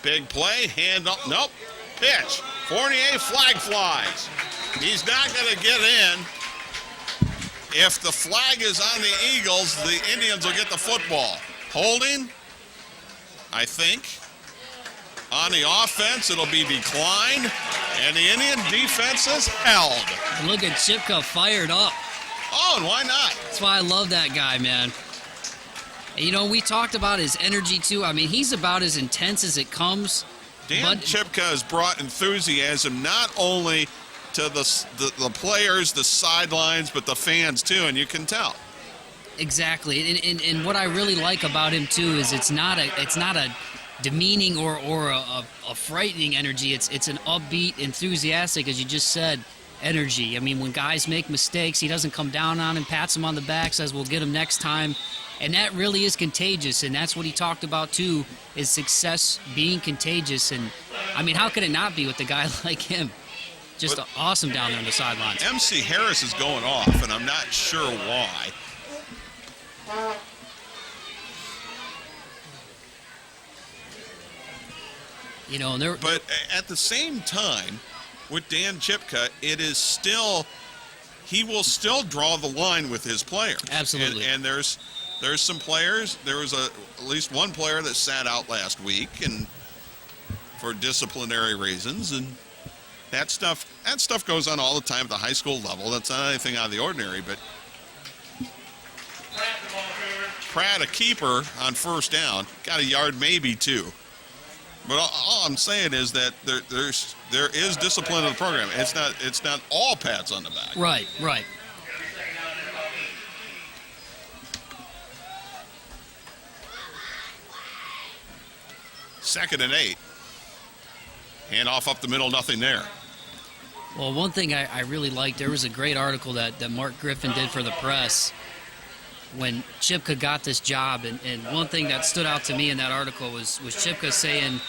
Big play, hand up, nope, pitch. Fournier flag flies. He's not going to get in. If the flag is on the Eagles, the Indians will get the football. Holding, I think. On the offense, it'll be declined, and the Indian defense is held. Look at Chipka fired up. Oh, and why not? That's why I love that guy, man. And, you know, we talked about his energy, too. I mean, he's about as intense as it comes. Dan Chipka has brought enthusiasm not only to the players, the sidelines, but the fans, too, and you can tell. Exactly. And what I really like about him, too, is it's not a demeaning or a frightening energy. It's an upbeat, enthusiastic, as you just said, energy. I mean, when guys make mistakes, he doesn't come down on him, pats him on the back, says we'll get him next time. And that really is contagious, and that's what he talked about, too, is success being contagious. And, I mean, how could it not be with a guy like him? Just awesome down there on the sidelines. MC Harris is going off, and I'm not sure why. You know, but at the same time, with Dan Chipka, it is still, he will still draw the line with his players. Absolutely. And there's some players. There was at least one player that sat out last week, and for disciplinary reasons, and that stuff goes on all the time at the high school level. That's not anything out of the ordinary. But Pratt, a keeper on 1st down, got a yard, maybe 2. But all I'm saying is that there is discipline in the program. It's not all pats on the back. Right. 2nd and 8. Hand off up the middle, nothing there. Well, one thing I really liked, there was a great article that Mark Griffin did for the press when Chipka got this job, and one thing that stood out to me in that article was Chipka saying,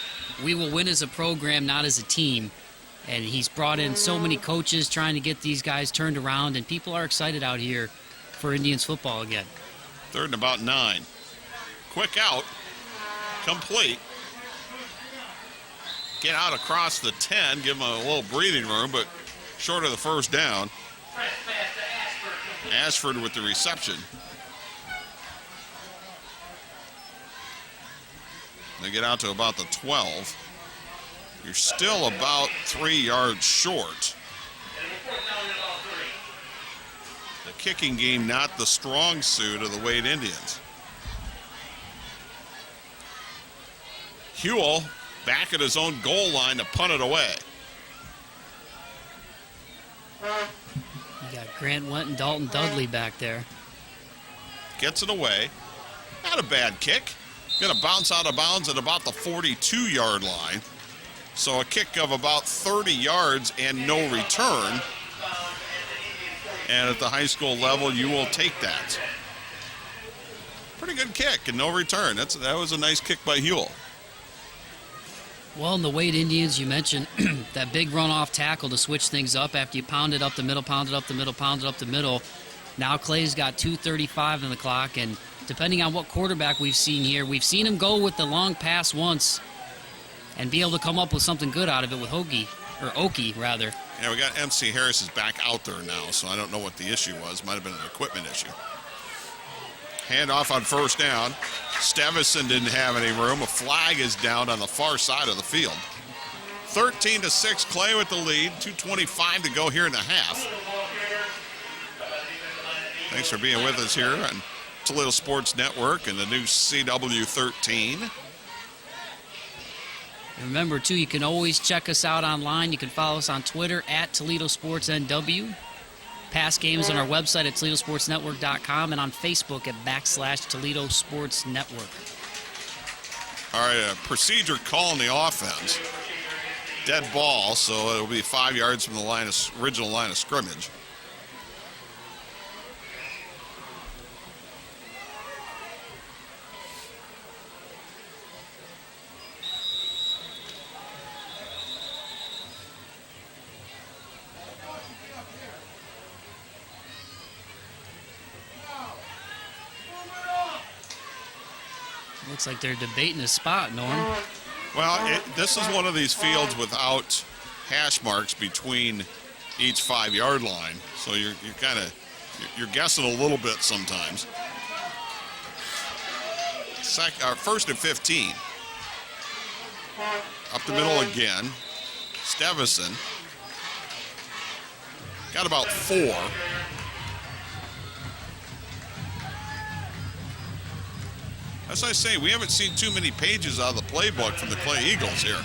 we will win as a program, not as a team. And he's brought in so many coaches trying to get these guys turned around, and people are excited out here for Indians football again. 3rd and about 9. Quick out, complete. Get out across the 10, give him a little breathing room, but short of the 1st down. Ashford with the reception. They get out to about the 12. You're still about 3 yards short. The kicking game not the strong suit of the WAITE Indians. Huell back at his own goal line to punt it away. You got Grant Went and Dalton Dudley back there. Gets it away. Not a bad kick. Going to bounce out of bounds at about the 42-yard line. So a kick of about 30 yards and no return. And at the high school level, you will take that. Pretty good kick and no return. That was a nice kick by Huell. Well, in the Wade Indians, you mentioned that big run-off tackle to switch things up after you pound it up the middle, pound it up the middle, pound it up the middle. Now Clay's got 2:35 on the clock, and depending on what quarterback we've seen here, we've seen him go with the long pass once and be able to come up with something good out of it with Okie, rather. Yeah, we got MC Harris is back out there now, so I don't know what the issue was. Might have been an equipment issue. Handoff on first down. Stevison didn't have any room. A flag is down on the far side of the field. 13-6, Clay with the lead. 2:25 to go here in the half. Thanks for being with us here on Toledo Sports Network and the new CW13. Remember, too, you can always check us out online. You can follow us on Twitter at Toledo Sports NW. Past games on our website at ToledoSportsNetwork.com and on Facebook at /Toledo Sports Network. All right, a procedure call in the offense. Dead ball, so it'll be 5 yards from the original line of scrimmage. Looks like they're debating a spot, Norm. Well, this is one of these fields without hash marks between each 5 yard line, so you're you're guessing a little bit sometimes. First and 15. Up the middle again. Stevison got about 4. As I say, we haven't seen too many pages out of the playbook from the Clay Eagles here.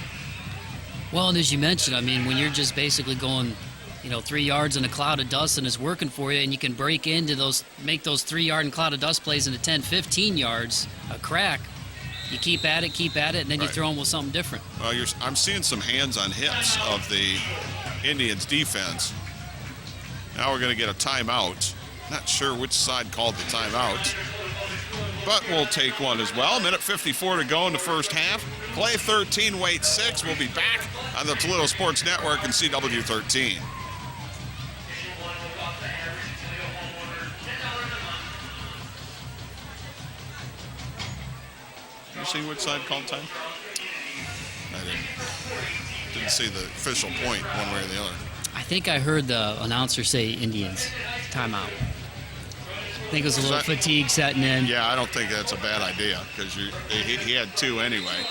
Well, and as you mentioned, I mean, when you're just basically going, 3 yards in a cloud of dust and it's working for you, and you can break into make those 3 yard and cloud of dust plays into 10, 15 yards, a crack, you keep at it, and then you throw them with something different. Well, I'm seeing some hands on hips of the Indians defense. Now we're going to get a timeout. Not sure which side called the timeout, but we'll take one as well. 1:54 to go in the first half. Clay 13, Waite 6. We'll be back on the Toledo Sports Network and CW13. You see which side called time? I didn't see the official point one way or the other. I think I heard the announcer say Indians. Timeout. I think it was a little fatigue setting in. Yeah, I don't think that's a bad idea because he had 2 anyway.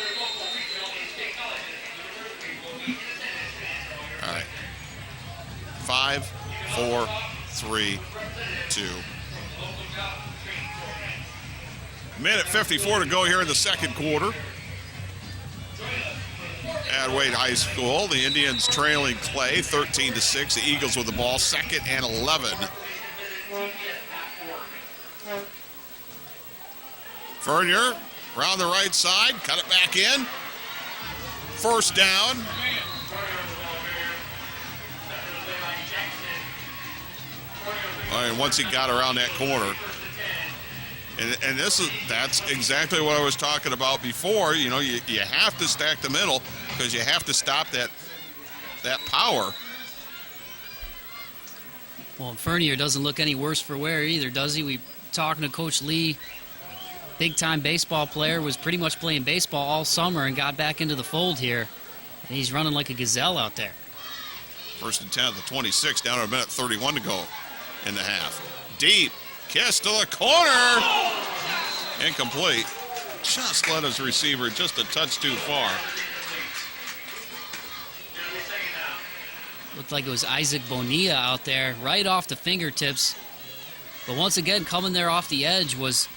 All right. 5, 4, 3, 2. 1:54 to go here in the second quarter. At Wade High School, the Indians trailing Clay 13-6. The Eagles with the ball, 2nd and 11. Vernier around the right side, cut it back in. First down. And once he got around that corner, and that's exactly what I was talking about before. You have to stack the middle because you have to stop that power. Well, Fernier doesn't look any worse for wear either, does he? We talking to Coach Lee, big-time baseball player, was pretty much playing baseball all summer and got back into the fold here. And he's running like a gazelle out there. 1st and 10 at the 26, down to 1:31 to go in the half. Deep. Kiss to the corner. Incomplete. Just led his receiver just a touch too far. Looked like it was Isaac Bonilla out there, right off the fingertips. But once again, coming there off the edge was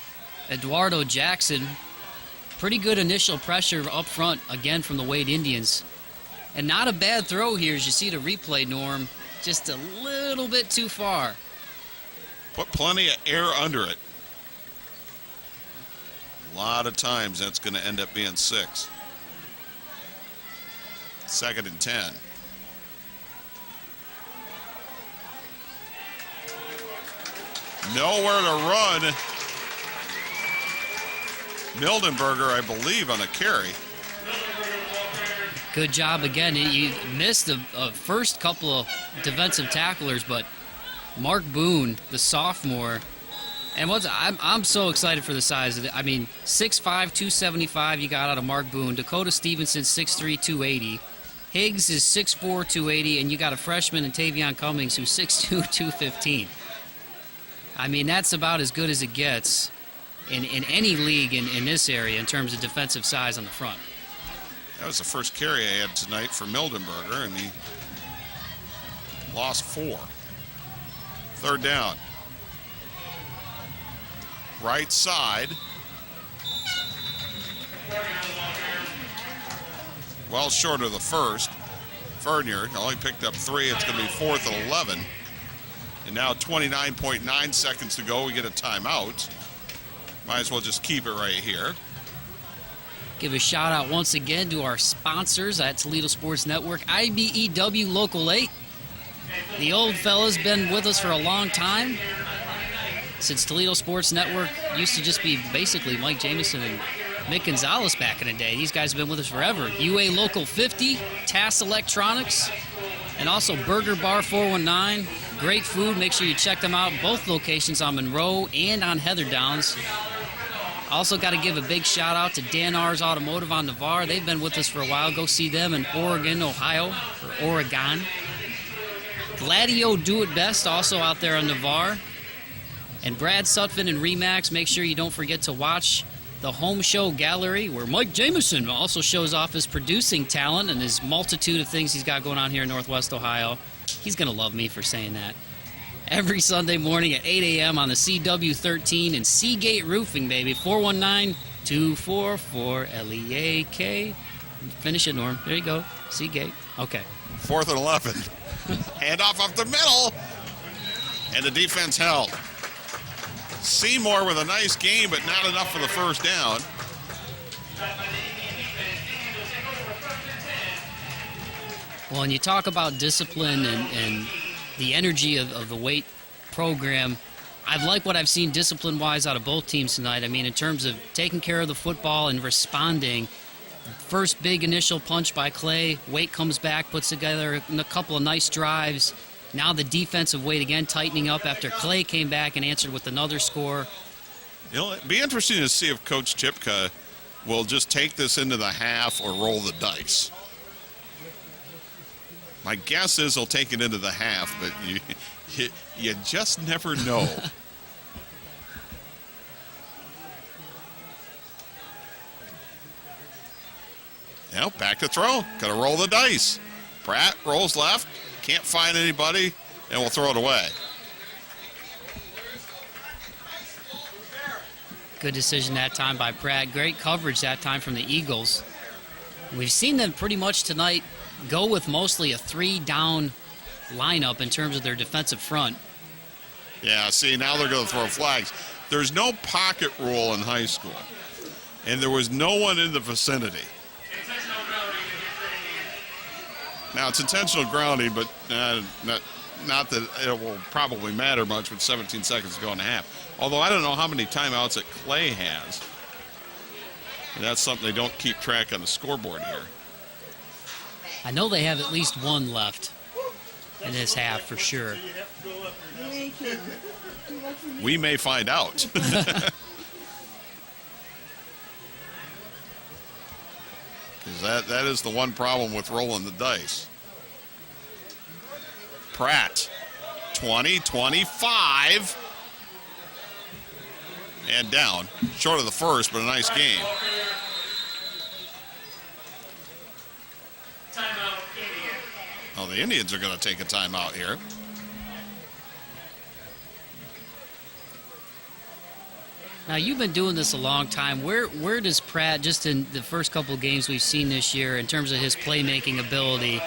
Eduardo Jackson. Pretty good initial pressure up front, again, from the Wade Indians. And not a bad throw here, as you see the replay, Norm. Just a little bit too far. Put plenty of air under it. A lot of times that's going to end up being 6. 2nd and 10. Nowhere to run. Mildenberger, I believe, on a carry. Good job again. You missed the first couple of defensive tacklers, but Mark Boone, the sophomore, and I'm so excited for the size of it. I mean, 6'5", 275 you got out of Mark Boone. Dakota Stevenson, 6'3", 280. Higgs is 6'4", 280, and you got a freshman in Tavion Cummings who's 6'2", 215. I mean, that's about as good as it gets in any league in this area in terms of defensive size on the front. That was the first carry I had tonight for Mildenberger, and he lost 4. Third down. Right side. Well short of the first. Fernier only picked up 3. It's going to be 4th and 11. And now 29.9 seconds to go. We get a timeout. Might as well just keep it right here. Give a shout out once again to our sponsors at Toledo Sports Network, IBEW Local 8. The old fella's been with us for a long time. Since Toledo Sports Network used to just be basically Mike Jamison and Mick Gonzalez back in the day. These guys have been with us forever. UA Local 50, TAS Electronics, and also Burger Bar 419. Great food. Make sure you check them out. Both locations on Monroe and on Heather Downs. Also got to give a big shout out to Dan R's Automotive on Navarre. They've been with us for a while. Go see them in Oregon, Ohio, or Oregon. Gladio Do It Best also out there on Navarre. And Brad Sutphin and Remax. Make sure you don't forget to watch the Home Show Gallery, where Mike Jamison also shows off his producing talent and his multitude of things he's got going on here in Northwest Ohio. He's going to love me for saying that. Every Sunday morning at 8 a.m. on the CW13 and Seagate Roofing, baby. 419-244-LEAK. Finish it, Norm. There you go. Seagate. Okay. 4th and 11. Handoff up the middle. And the defense held. Seymour with a nice game, but not enough for the first down. Well, and you talk about discipline and the energy of the WAITE program. I like what I've seen discipline-wise out of both teams tonight. I mean, in terms of taking care of the football and responding. First big initial punch by Clay. WAITE comes back, puts together a couple of nice drives. Now the defensive weight again tightening up after Clay came back and answered with another score. It'll be interesting to see if Coach Chipka will just take this into the half or roll the dice. My guess is he'll take it into the half, but you just never know. Now back to throw. Got to roll the dice. Pratt rolls left. Can't find anybody, and we'll throw it away. Good decision that time by Pratt. Great coverage that time from the Eagles. We've seen them pretty much tonight go with mostly a 3-down lineup in terms of their defensive front. Yeah, see, now they're going to throw flags. There's no pocket rule in high school, and there was no one in the vicinity. Now, it's intentional grounding, but not that it will probably matter much with 17 seconds to go in the half. Although I don't know how many timeouts that Clay has. And that's something they don't keep track on the scoreboard here. I know they have at least one left in this half for sure. We may find out. Because that is the one problem with rolling the dice. Pratt, 20, 25. And down. Short of the first, but a nice game. Oh, the Indians are going to take a timeout here. Now, you've been doing this a long time. Where does Pratt, just in the first couple of games we've seen this year, in terms of his playmaking ability,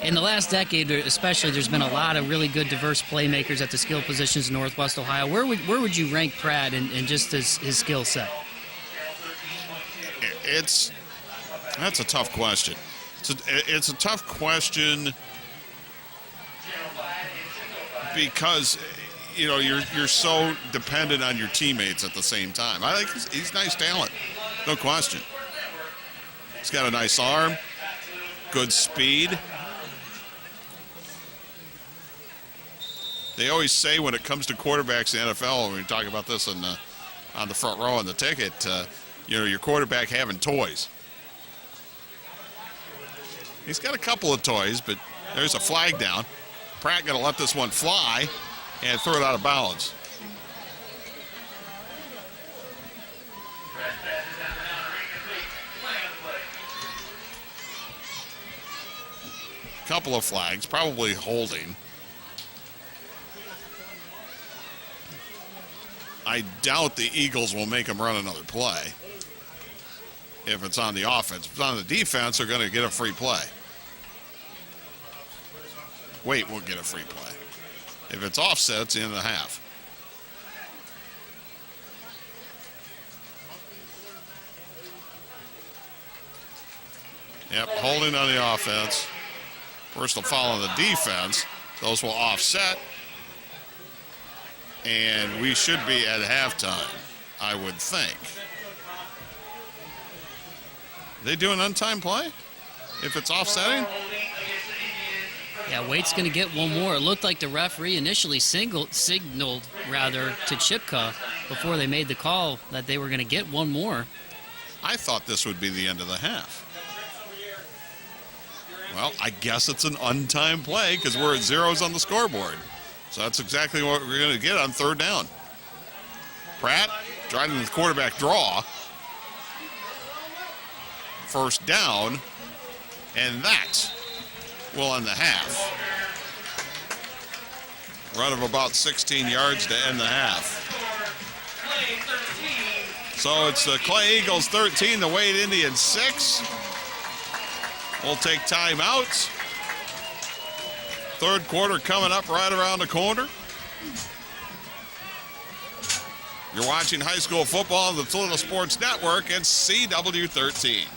in the last decade especially, there's been a lot of really good diverse playmakers at the skill positions in Northwest Ohio. Where would you rank Pratt in just his skill set? That's a tough question. It's a tough question because you're so dependent on your teammates at the same time. I think he's nice talent, no question. He's got a nice arm. good speed. They always say when it comes to quarterbacks in the NFL, when we talk about this on the front row on the ticket, your quarterback having toys. He's got a couple of toys, but there's a flag down. Pratt going to let this one fly and throw it out of bounds. Couple of flags, probably holding. I doubt the Eagles will make him run another play. If it's on the offense. If it's on the defense, they're going to get a free play. Wait, we'll get a free play. If it's offset, it's the end of the half. Yep, holding on the offense. Personal foul on the defense. Those will offset. And we should be at halftime, I would think. They do an untimed play? If it's offsetting? Yeah, Waite's going to get one more. It looked like the referee initially signaled to Chipka before they made the call that they were going to get one more. I thought this would be the end of the half. Well, I guess it's an untimed play because we're at zeros on the scoreboard. So that's exactly what we're going to get on third down. Pratt driving with quarterback draw. First down, and that will end the half. Run of about 16 yards to end the half. So it's the Clay Eagles 13, the Wade Indians 6. We'll take timeouts. Third quarter coming up right around the corner. You're watching high school football on the Toledo Sports Network and CW13.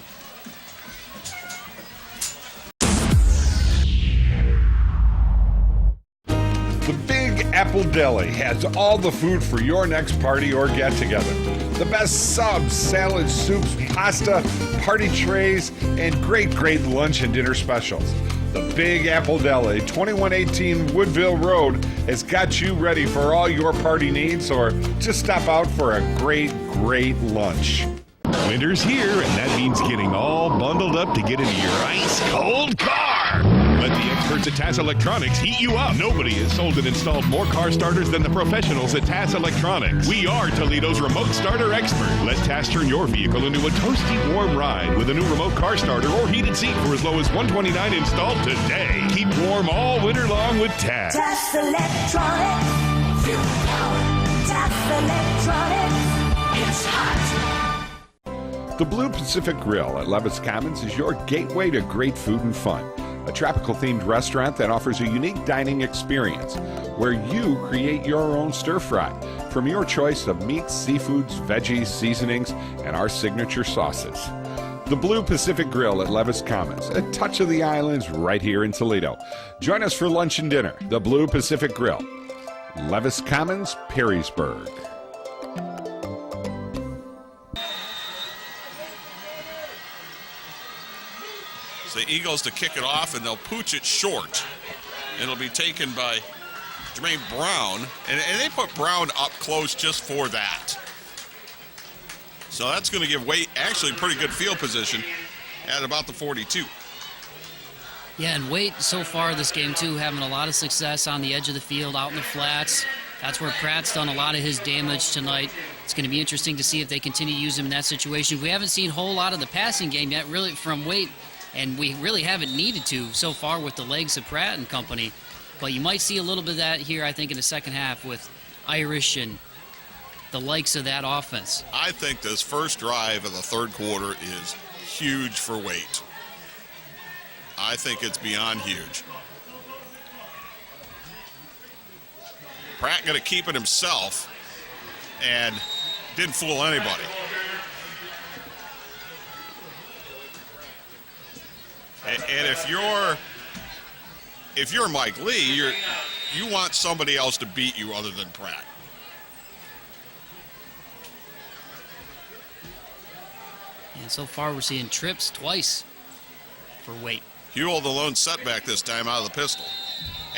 The Big Apple Deli has all the food for your next party or get-together. The best subs, salads, soups, pasta, party trays, and great lunch and dinner specials. The Big Apple Deli, 2118 Woodville Road, has got you ready for all your party needs, or just stop out for a great lunch. Winter's here, and that means getting all bundled up to get into your ice-cold car. Let the experts at TAS Electronics heat you up. Nobody has sold and installed more car starters than the professionals at TAS Electronics. We are Toledo's remote starter expert. Let TAS turn your vehicle into a toasty, warm ride with a new remote car starter or heated seat for as low as $129 installed today. Keep warm all winter long with TAS. TAS Electronics. Feel the power. TAS Electronics. It's hot. The Blue Pacific Grill at Levis Commons is your gateway to great food and fun. A tropical-themed restaurant that offers a unique dining experience where you create your own stir-fry from your choice of meats, seafoods, veggies, seasonings, and our signature sauces. The Blue Pacific Grill at Levis Commons, a touch of the islands right here in Toledo. Join us for lunch and dinner. The Blue Pacific Grill, Levis Commons, Perrysburg. The Eagles to kick it off, and they'll pooch it short. It'll be taken by Jermaine Brown, and they put Brown up close just for that. So that's going to give Waite actually pretty good field position at about the 42. Yeah, and Waite so far this game too having a lot of success on the edge of the field, out in the flats. That's where Pratt's done a lot of his damage tonight. It's going to be interesting to see if they continue to use him in that situation. We haven't seen a whole lot of the passing game yet really from Waite. And we really haven't needed to so far with the legs of Pratt and company. But you might see a little bit of that here, I think, in the second half with Irish and the likes of that offense. I think this first drive of the third quarter is huge for Waite. I think it's beyond huge. Pratt going to keep it himself and didn't fool anybody. And if you're Mike Lee, you want somebody else to beat you other than Pratt. And so far we're seeing trips twice for Waite. Huell the lone setback this time out of the pistol.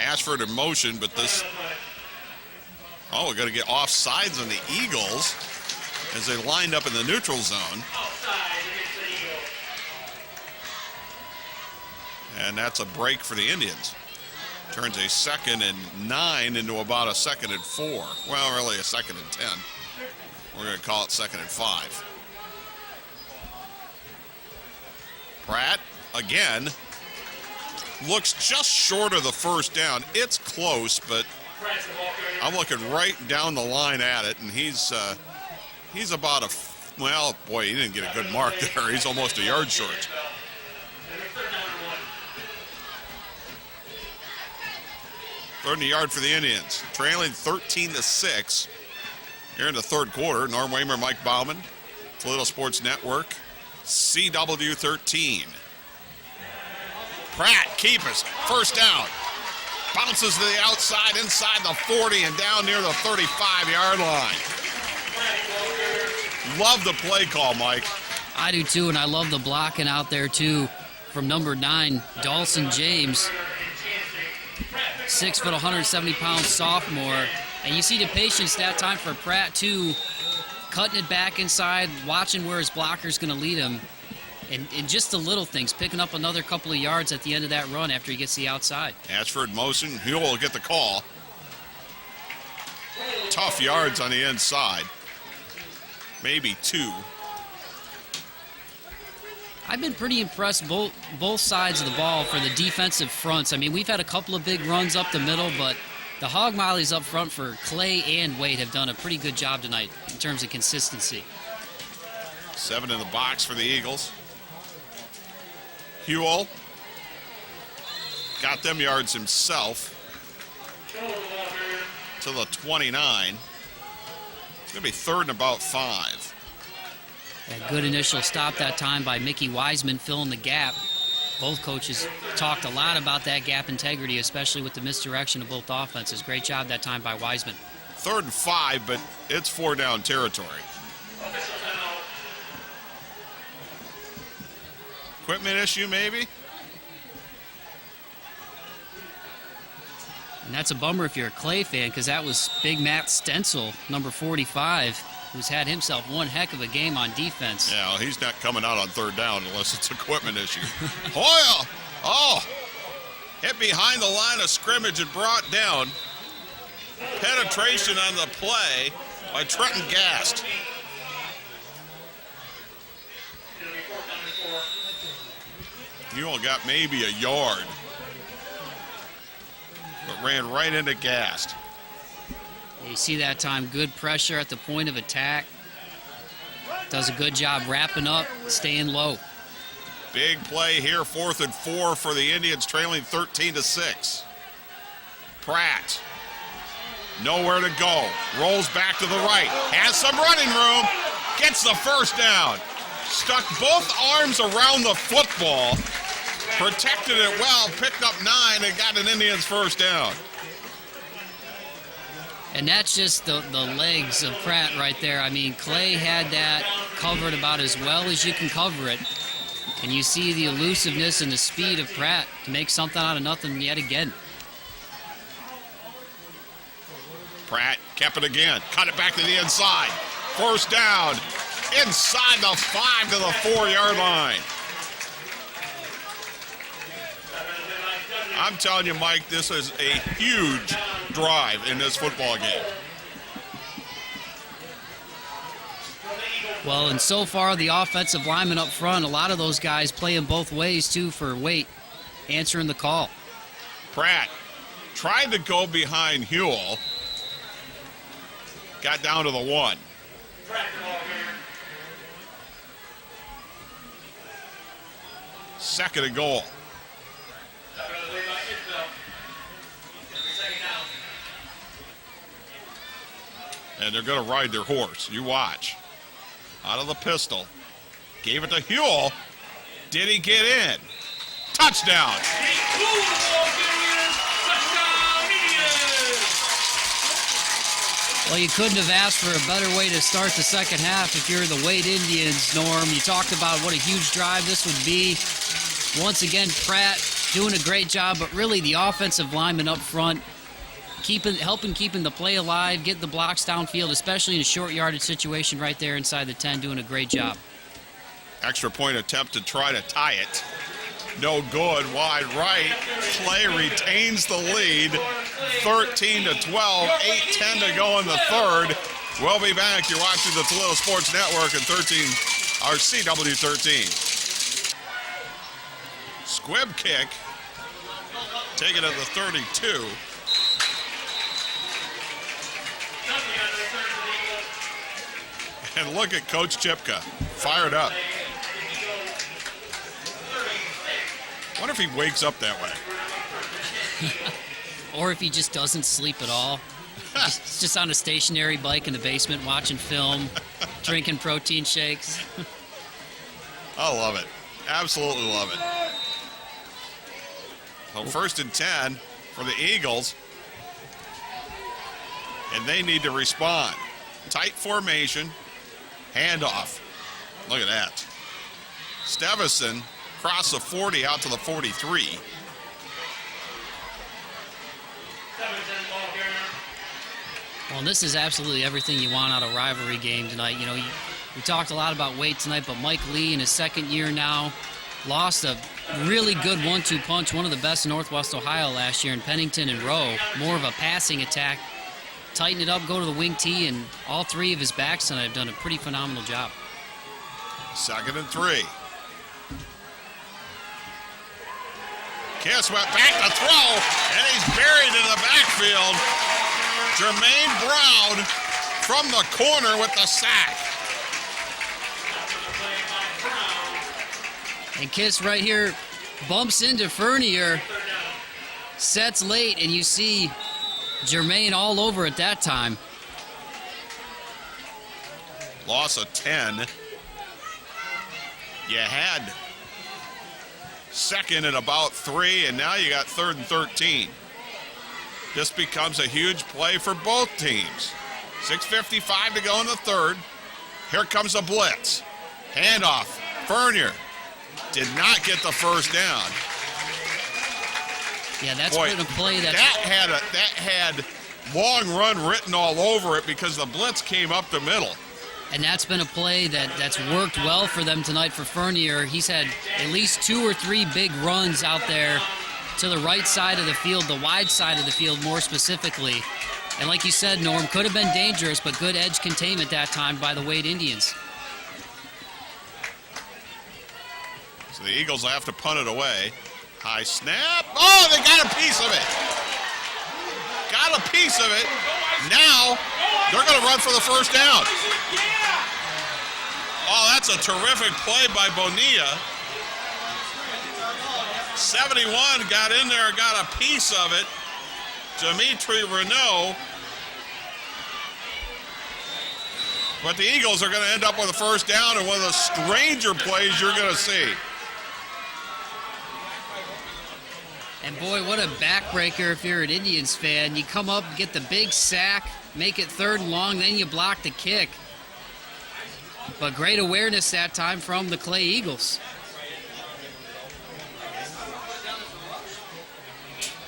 Ashford in motion, but this... Oh, we're going to get offsides on the Eagles as they lined up in the neutral zone. And that's a break for the Indians. Turns a 2nd and 9 into about a 2nd and 4. Well, really a 2nd and 10. We're going to call it 2nd and 5. Pratt, again, looks just short of the first down. It's close, but I'm looking right down the line at it, and he's about a, well, boy, he didn't get a good mark there. He's almost a yard short. Third and a yard for the Indians, trailing 13-6 here in the third quarter. Norm Waymer, Mike Bauman, Toledo Sports Network, CW13. Pratt, keep us, first down. Bounces to the outside, inside the 40, and down near the 35-yard line. Love the play call, Mike. I do too, and I love the blocking out there too from number 9, Dawson James. 6 foot, 170-pound sophomore. And you see the patience that time for Pratt too, cutting it back inside, watching where his blocker's going to lead him. And just the little things, picking up another couple of yards at the end of that run after he gets the outside. Ashford motion, Huell will get the call. Tough yards on the inside. Maybe 2. I've been pretty impressed both sides of the ball for the defensive fronts. I mean, we've had a couple of big runs up the middle, but the Hog Mollies up front for Clay and Waite have done a pretty good job tonight in terms of consistency. 7 in the box for the Eagles. Huell got them yards himself to the 29. It's going to be 3rd and about 5. A good initial stop that time by Mickey Wiseman filling the gap. Both coaches talked a lot about that gap integrity, especially with the misdirection of both offenses. Great job that time by Wiseman. 3rd and 5, but it's 4-down territory. Equipment issue, maybe? And that's a bummer if you're a Clay fan, because that was Big Matt Stencil, number 45, who's had himself one heck of a game on defense. Yeah, well, he's not coming out on 3rd down unless it's equipment issue. Hoyle! Oh! Hit behind the line of scrimmage and brought down. Penetration on the play by Trenton Gast. You all got maybe a yard, but ran right into Gast. You see that time, good pressure at the point of attack. Does a good job wrapping up, staying low. Big play here, 4th and 4 for the Indians, trailing 13-6. Pratt, nowhere to go. Rolls back to the right, has some running room, gets the first down. Stuck both arms around the football, protected it well, picked up 9, and got an Indians first down. And that's just the legs of Pratt right there. I mean, Clay had that covered about as well as you can cover it. And you see the elusiveness and the speed of Pratt to make something out of nothing yet again. Pratt kept it again, cut it back to the inside. First down, inside the 5 to the 4-yard line. I'm telling you, Mike, this is a huge drive in this football game. Well, and so far, the offensive linemen up front, a lot of those guys playing both ways, too, for Waite, answering the call. Pratt tried to go behind Huell. Got down to the 1. Second and goal. And they're going to ride their horse. You watch. Out of the pistol. Gave it to Huell. Did he get in? Touchdown. Well, you couldn't have asked for a better way to start the second half if you're the Waite Indians, Norm. You talked about what a huge drive this would be. once again, Pratt doing a great job, but really the offensive lineman up front helping keeping the play alive, getting the blocks downfield, especially in a short yardage situation right there inside the 10, doing a great job. Extra point attempt to try to tie it. No good, wide right. Clay retains the lead, 13-12, 8:10 to go in the third. We'll be back. You're watching the Toledo Sports Network at CW13. Squib kick, taken at the 32. And look at Coach Chipka, fired up. Wonder if he wakes up that way. Or if he just doesn't sleep at all. He's just on a stationary bike in the basement watching film, drinking protein shakes. I love it. Absolutely love it. So 1st and 10 for the Eagles. And they need to respond. Tight formation. Handoff. Look at that. Stevison across the 40 out to the 43. Well, this is absolutely everything you want out of a rivalry game tonight. You know, we talked a lot about WAITE tonight, but Mike Lee in his second year now lost a really good 1-2 punch, one of the best in Northwest Ohio last year in Pennington and Rowe. More of a passing attack. Tighten it up, go to the wing tee, and all three of his backs tonight have done a pretty phenomenal job. 2nd and 3. Kiss went back to throw, and he's buried in the backfield. Jermaine Brown from the corner with the sack. And Kiss right here bumps into Fernier, sets late, and you see Jermaine all over at that time. Loss of 10. You had 2nd and about 3, and now you got 3rd and 13. This becomes a huge play for both teams. 6:55 to go in the third. Here comes a blitz. Handoff. Fernier did not get the first down. Yeah, that's been a play that had long run written all over it because the blitz came up the middle. And that's been a play that's worked well for them tonight for Fernier. He's had at least 2 or 3 big runs out there to the right side of the field, the wide side of the field more specifically. And like you said, Norm, could have been dangerous, but good edge containment that time by the WAITE Indians. So the Eagles will have to punt it away. High snap. Oh, they got a piece of it. Got a piece of it. Now they're going to run for the first down. Oh, that's a terrific play by Bonilla. 71 got in there, got a piece of it. Dimitri Renault. But the Eagles are going to end up with a first down and one of the stranger plays you're going to see. And boy, what a backbreaker if you're an Indians fan. You come up, get the big sack, make it 3rd and long, then you block the kick. But great awareness that time from the Clay Eagles.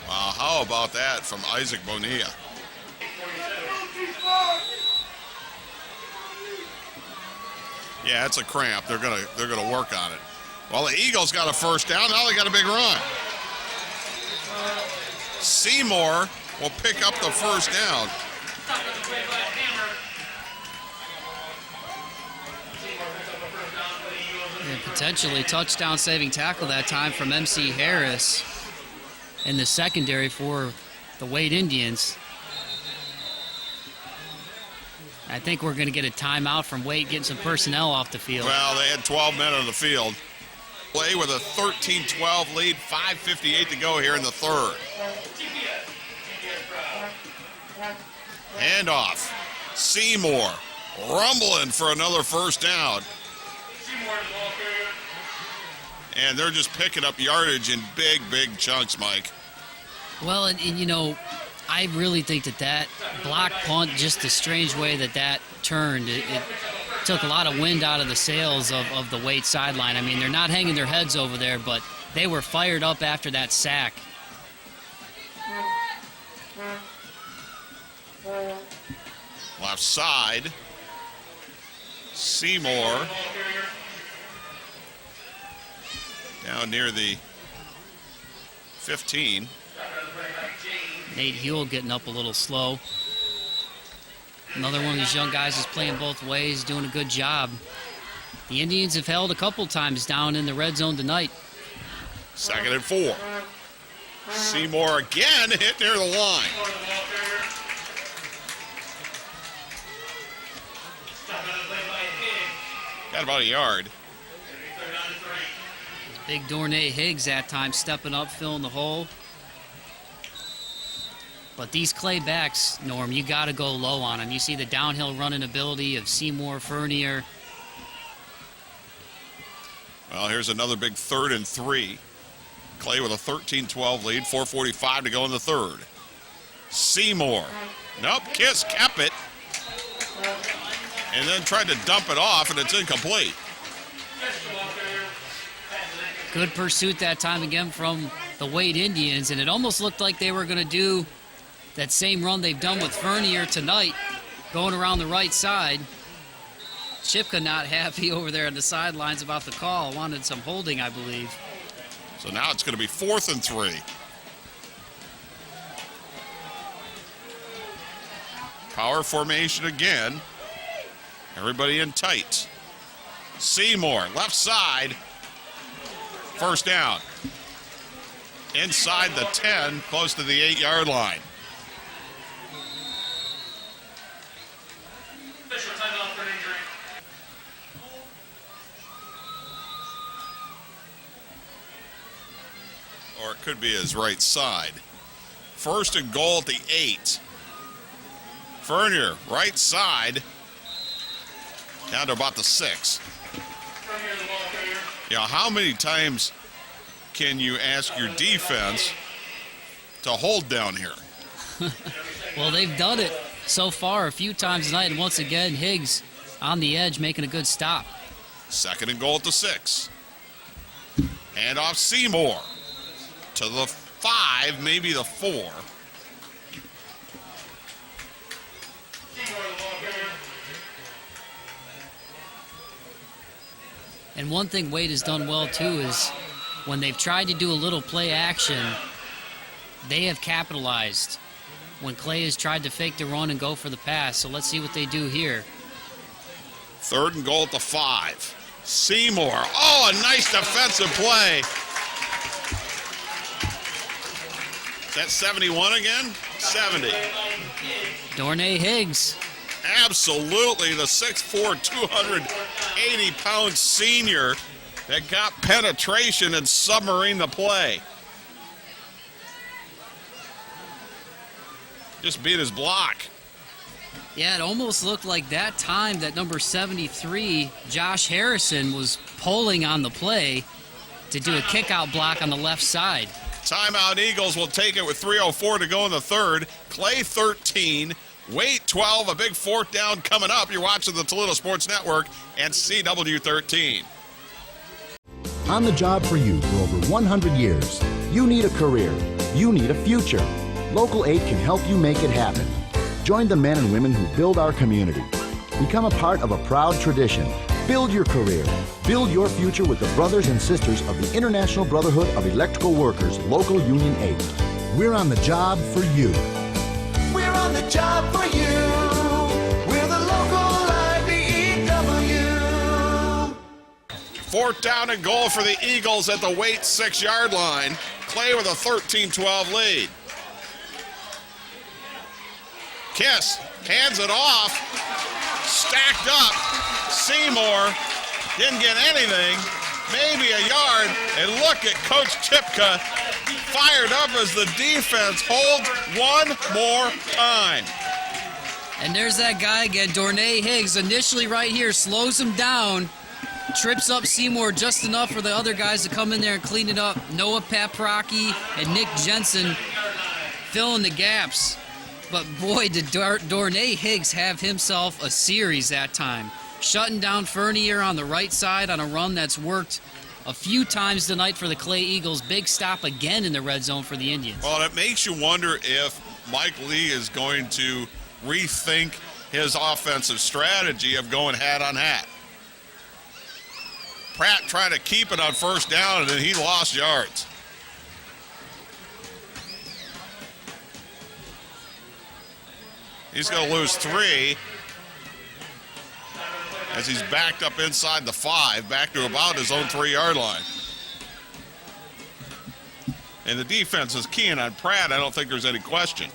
Wow, how about that from Isaac Bonilla? Yeah, it's a cramp. They're gonna work on it. Well, the Eagles got a first down. Now they got a big run. Seymour will pick up the first down. And potentially touchdown-saving tackle that time from MC Harris in the secondary for the WAITE Indians. I think we're going to get a timeout from WAITE getting some personnel off the field. Well, they had 12 men on the field. Play with a 13-12 lead, 5:58 to go here in the third. Handoff. Seymour rumbling for another first down. And they're just picking up yardage in big, big chunks, Mike. Well, and you know, I really think that block punt, just the strange way that turned, took a lot of wind out of the sails of the WAITE sideline. I mean, they're not hanging their heads over there, but they were fired up after that sack. Left side. Seymour. Down near the 15. Nate Huell getting up a little slow. Another one of these young guys is playing both ways, doing a good job. The Indians have held a couple times down in the red zone tonight. 2nd and 4. Seymour again hit near the line. Got about a yard. Big Dornay Higgs that time stepping up, filling the hole. But these Clay backs, Norm, you got to go low on them. You see the downhill running ability of Seymour, Fernier. Well, here's another big 3rd and 3. Clay with a 13-12 lead, 4:45 to go in the third. Seymour. Nope, Kiss kept it. And then tried to dump it off, and it's incomplete. Good pursuit that time again from the WAITE Indians, and it almost looked like they were going to do that same run they've done with Fernier tonight, going around the right side. Chipka not happy over there on the sidelines about the call. Wanted some holding, I believe. So now it's going to be 4th and 3. Power formation again. Everybody in tight. Seymour, left side. First down. Inside the 10, close to the 8-yard line. Or it could be his right side. 1st and goal at the 8. Fernier, right side. Down to about the 6. Yeah, how many times can you ask your defense to hold down here? Well, they've done it so far a few times tonight, and once again, Higgs on the edge making a good stop. 2nd and goal at the 6. Hand off Seymour to the 5, maybe the 4. And one thing WAITE has done well, too, is when they've tried to do a little play action, they have capitalized. When Clay has tried to fake the run and go for the pass. So let's see what they do here. 3rd and goal at the 5. Seymour. Oh, a nice defensive play. Is that 71 again? 70. Dornay Higgs. Absolutely, the 6'4", 280-pound senior that got penetration and submarine the play. Just beat his block. Yeah, it almost looked like that time that number 73, Josh Harrison, was pulling on the play to do a kick-out block on the left side. Timeout Eagles will take it with 3:04 to go in the third. Clay 13. WAITE 12, a big 4th down coming up. You're watching the Toledo Sports Network and CW 13. On the job for you for over 100 years. You need a career. You need a future. Local 8 can help you make it happen. Join the men and women who build our community. Become a part of a proud tradition. Build your career. Build your future with the brothers and sisters of the International Brotherhood of Electrical Workers, Local Union 8. We're on the job for you. We're on the job for you. We're the local IBEW. 4th down and goal for the Eagles at the WAITE 6-yard line. Clay with a 13-12 lead. Kiss hands it off. Stacked up. Seymour didn't get anything. Maybe a yard. And look at Coach Chipka fired up as the defense holds one more time. And there's that guy again, Dornay Higgs, initially right here, slows him down, trips up Seymour just enough for the other guys to come in there and clean it up. Noah Paprocki and Nick Jensen filling the gaps. But boy, did Dornay Higgs have himself a series that time. shutting down Fernier on the right side on a run that's worked a few times tonight for the Clay Eagles. Big stop again in the red zone for the Indians. Well, it makes you wonder if Mike Lee is going to rethink his offensive strategy of going hat on hat. Pratt tried to keep it on first down, and then he lost yards. He's going to lose 3 as he's backed up inside the 5, back to about his own 3-yard line. And the defense is keying on Pratt. I don't think there's any question.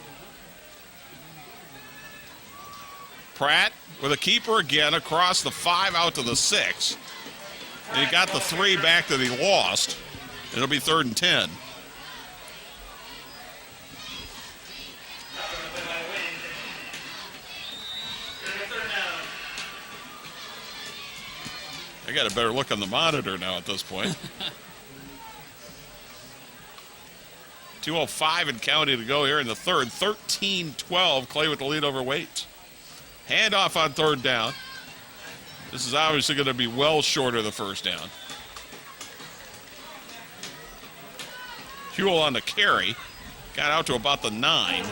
Pratt with a keeper again across the 5 out to the 6. And he got the 3 back that he lost. It'll be 3rd and 10. I got a better look on the monitor now at this point. 2:05 and counting to go here in the third. 13-12, Clay with the lead over WAITE. Handoff on 3rd down. This is obviously going to be well short of the first down. Huell on the carry. Got out to about the 9.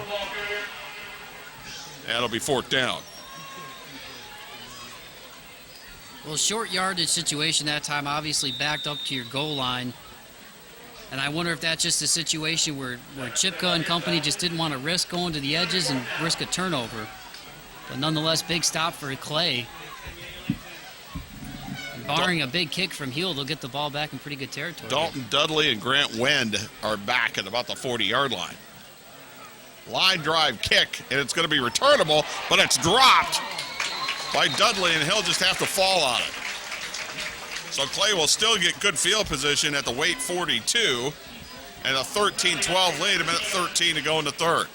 That'll be 4th down. Well, short yardage situation that time, obviously backed up to your goal line. And I wonder if that's just a situation where Chipka and company just didn't want to risk going to the edges and risk a turnover. But nonetheless, big stop for Clay. And barring a big kick from Huell, they'll get the ball back in pretty good territory. Dalton Dudley and Grant Wend are back at about the 40-yard line. Line drive kick, and it's going to be returnable, but it's dropped by Dudley, and he'll just have to fall on it. So Clay will still get good field position at the WAITE 42, and a 13-12 lead, a minute 13 to go in the third.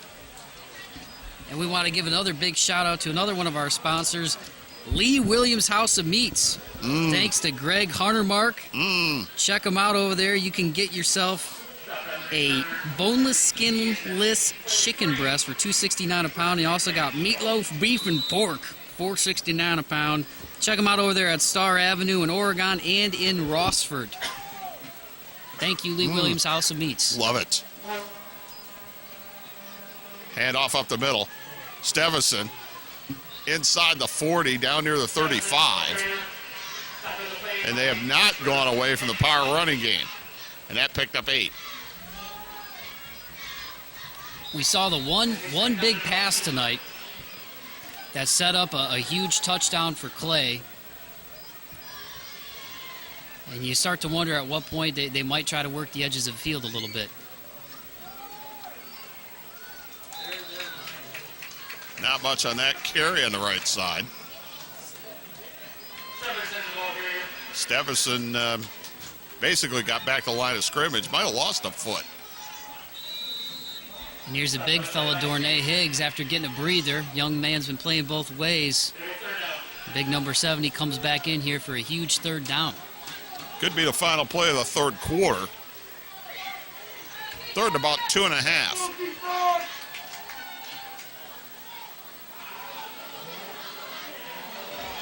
And we want to give another big shout out to another one of our sponsors, Lee Williams House of Meats. Thanks to Greg Huntermark. Check them out over there. You can get yourself a boneless, skinless chicken breast for $2.69 a pound. You also got meatloaf, beef, and pork, $4.69 a pound. Check them out over there at Star Avenue in Oregon and in Rossford. Thank you, Lee Williams House of Meats. Love it. Hand off up the middle. Stevison inside the 40, down near the 35. And they have not gone away from the power running game. And that picked up 8. We saw the one big pass tonight that set up a huge touchdown for Clay. And you start to wonder at what point they might try to work the edges of the field a little bit. Not much on that carry on the right side. Stevison basically got back to the line of scrimmage. Might have lost a foot. And here's a big fella, Dornay Higgs, after getting a breather. Young man's been playing both ways. Big number 70 comes back in here for a huge 3rd down. Could be the final play of the 3rd quarter. 3rd and about 2.5.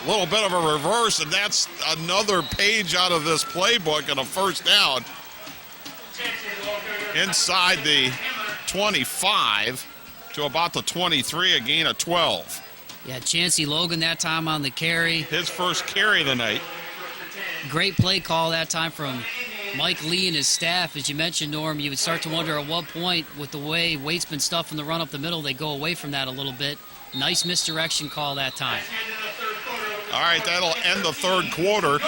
A little bit of a reverse, and that's another page out of this playbook and a 1st down. Inside the 25 to about the 23, a gain of 12. Yeah, Chancey Logan that time on the carry. His first carry of the night. Great play call that time from Mike Lee and his staff. As you mentioned, Norm, you would start to wonder at what point, with the way WAITE's been stuffing the run up the middle, they go away from that a little bit. Nice misdirection call that time. All right, that'll end the 3rd quarter.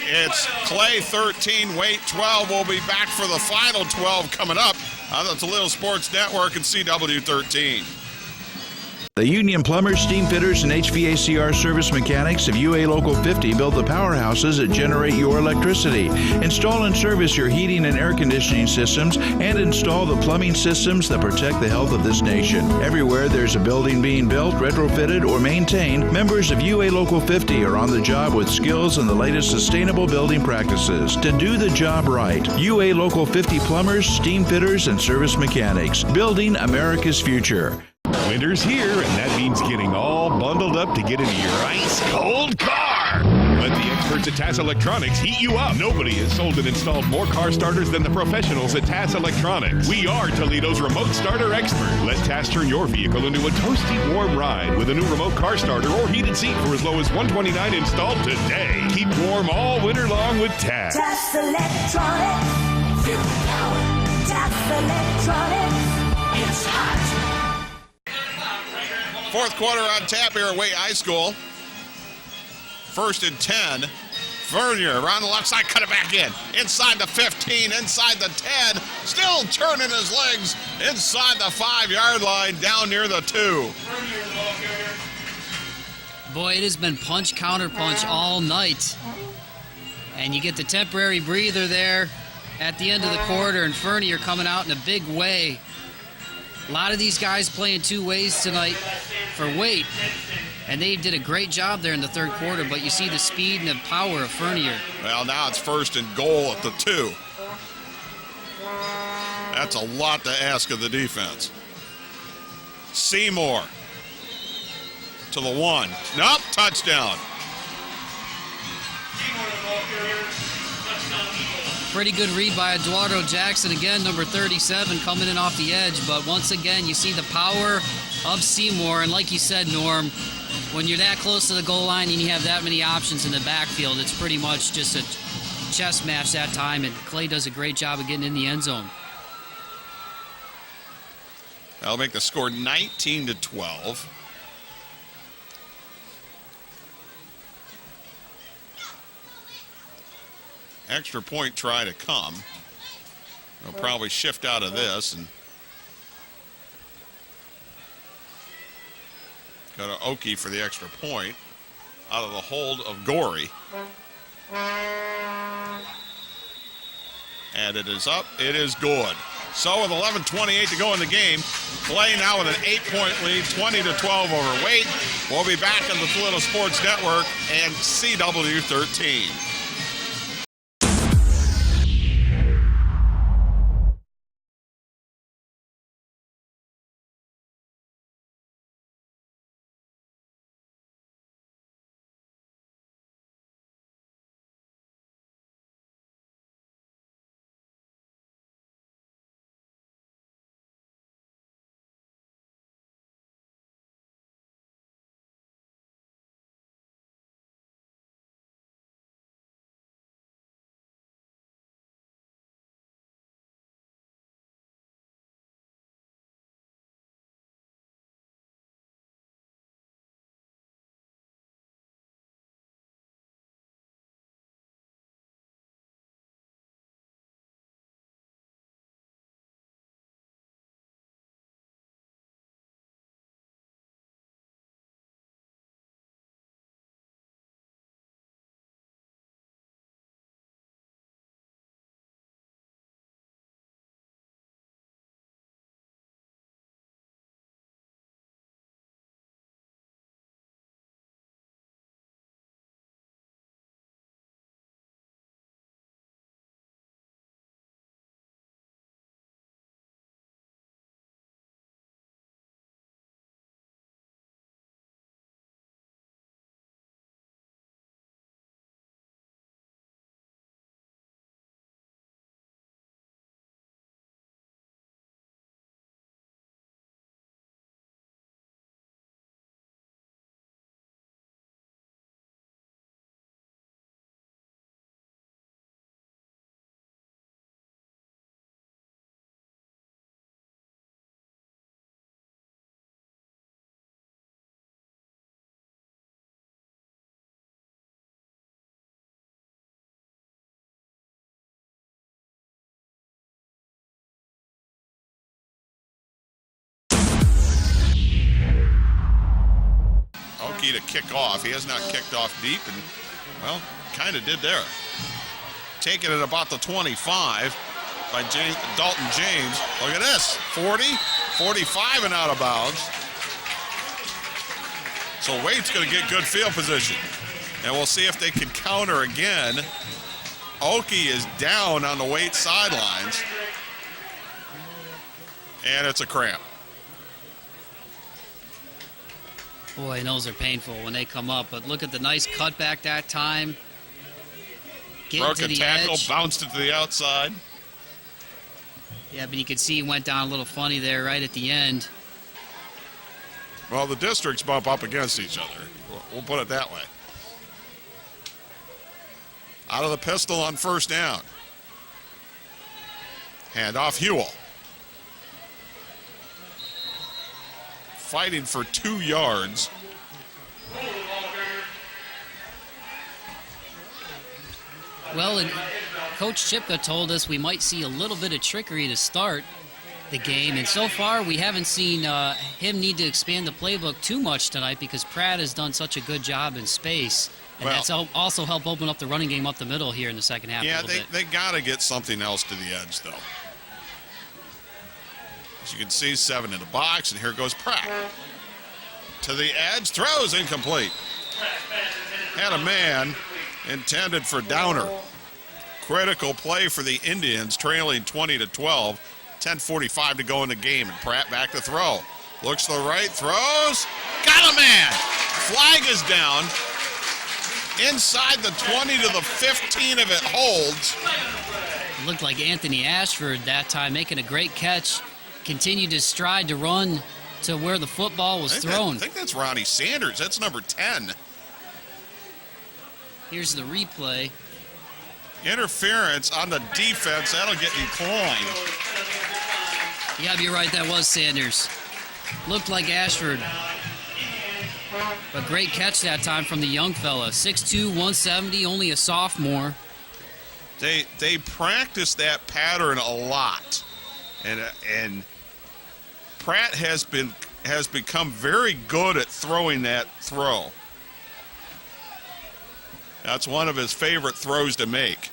It's Clay 13, WAITE 12. We'll be back for the final 12 coming up on the Toledo Sports Network and CW 13. The Union Plumbers, Steam Fitters, and HVACR service mechanics of UA Local 50 build the powerhouses that generate your electricity. Install and service your heating and air conditioning systems, and install the plumbing systems that protect the health of this nation. Everywhere there's a building being built, retrofitted, or maintained, members of UA Local 50 are on the job with skills and the latest sustainable building practices. To do the job right, UA Local 50 Plumbers, Steam Fitters, and service mechanics, building America's future. Winter's here, and that means getting all bundled up to get into your ice-cold car. Let the experts at TAS Electronics heat you up. Nobody has sold and installed more car starters than the professionals at TAS Electronics. We are Toledo's remote starter expert. Let TAS turn your vehicle into a toasty, warm ride with a new remote car starter or heated seat for as low as $129 installed today. Keep warm all winter long with TAS. TAS Electronics. Fuel power. TAS Electronics. It's hot. Fourth quarter on tap here at WAITE High School. 1st and 10. Vernier around the left side, cut it back in. Inside the 15, inside the 10. Still turning his legs inside the 5-yard line, down near the 2. Boy, it has been punch, counter punch all night. And you get the temporary breather there at the end of the quarter, and Fernier coming out in a big way. A lot of these guys playing two ways tonight for WAITE. And they did a great job there in the third quarter, but you see the speed and the power of Fernier. Well, now it's 1st and goal at the 2. That's a lot to ask of the defense. Seymour to the 1. Nope, touchdown. Pretty good read by Eduardo Jackson. Again, number 37 coming in off the edge. But once again, you see the power of Seymour. And like you said, Norm, when you're that close to the goal line and you have that many options in the backfield, it's pretty much just a chess match that time. And Clay does a great job of getting in the end zone. That'll make the score 19-12. Extra point try to come. They'll probably shift out of this and go to Oki for the extra point out of the hold of Gorey. And it is up. It is good. So with 11:28 to go in the game, Clay now with an 8-point lead, 20-12 over WAITE. We'll be back on the Toledo Sports Network and CW13. Oki to kick off. He has not kicked off deep, and, well, kind of did there. Taking it about the 25 by Dalton James. Look at this, 40, 45 and out of bounds. So WAITE's going to get good field position. And we'll see if they can counter again. Oki is down on the WAITE sidelines. And it's a cramp. Boy, those are painful when they come up. But look at the nice cutback that time. Getting Broke to a the tackle, edge. bounced it to the outside. Yeah, but you could see he went down a little funny there right at the end. Well, the districts bump up against each other. We'll put it that way. Out of the pistol on first down. Hand off Hewell. Fighting for 2 yards. Well, and Coach Chipka told us we might see a little bit of trickery to start the game, and so far we haven't seen him need to expand the playbook too much tonight because Pratt has done such a good job in space, and that's also helped open up the running game up the middle here in the second half. Yeah, a little bit. they got to get something else to the edge, though. As you can see, 7 in the box, and here goes Pratt. To the edge, throws incomplete. Had a man intended for Downer. Critical play for the Indians, trailing 20-12. 10:45 to go in the game, and Pratt back to throw. Looks to the right, throws, got a man. Flag is down. Inside the 20 to the 15 if it holds. It looked like Anthony Ashford that time making a great catch. Continued his stride to run to where the football was thrown. I think that's Ronnie Sanders. That's number 10. Here's the replay. Interference on the defense. That'll get declined. Yeah, you're right. That was Sanders. Looked like Ashford. But great catch that time from the young fella. 6'2", 170, only a sophomore. They practice that pattern a lot. And Pratt has become very good at throwing that throw. That's one of his favorite throws to make.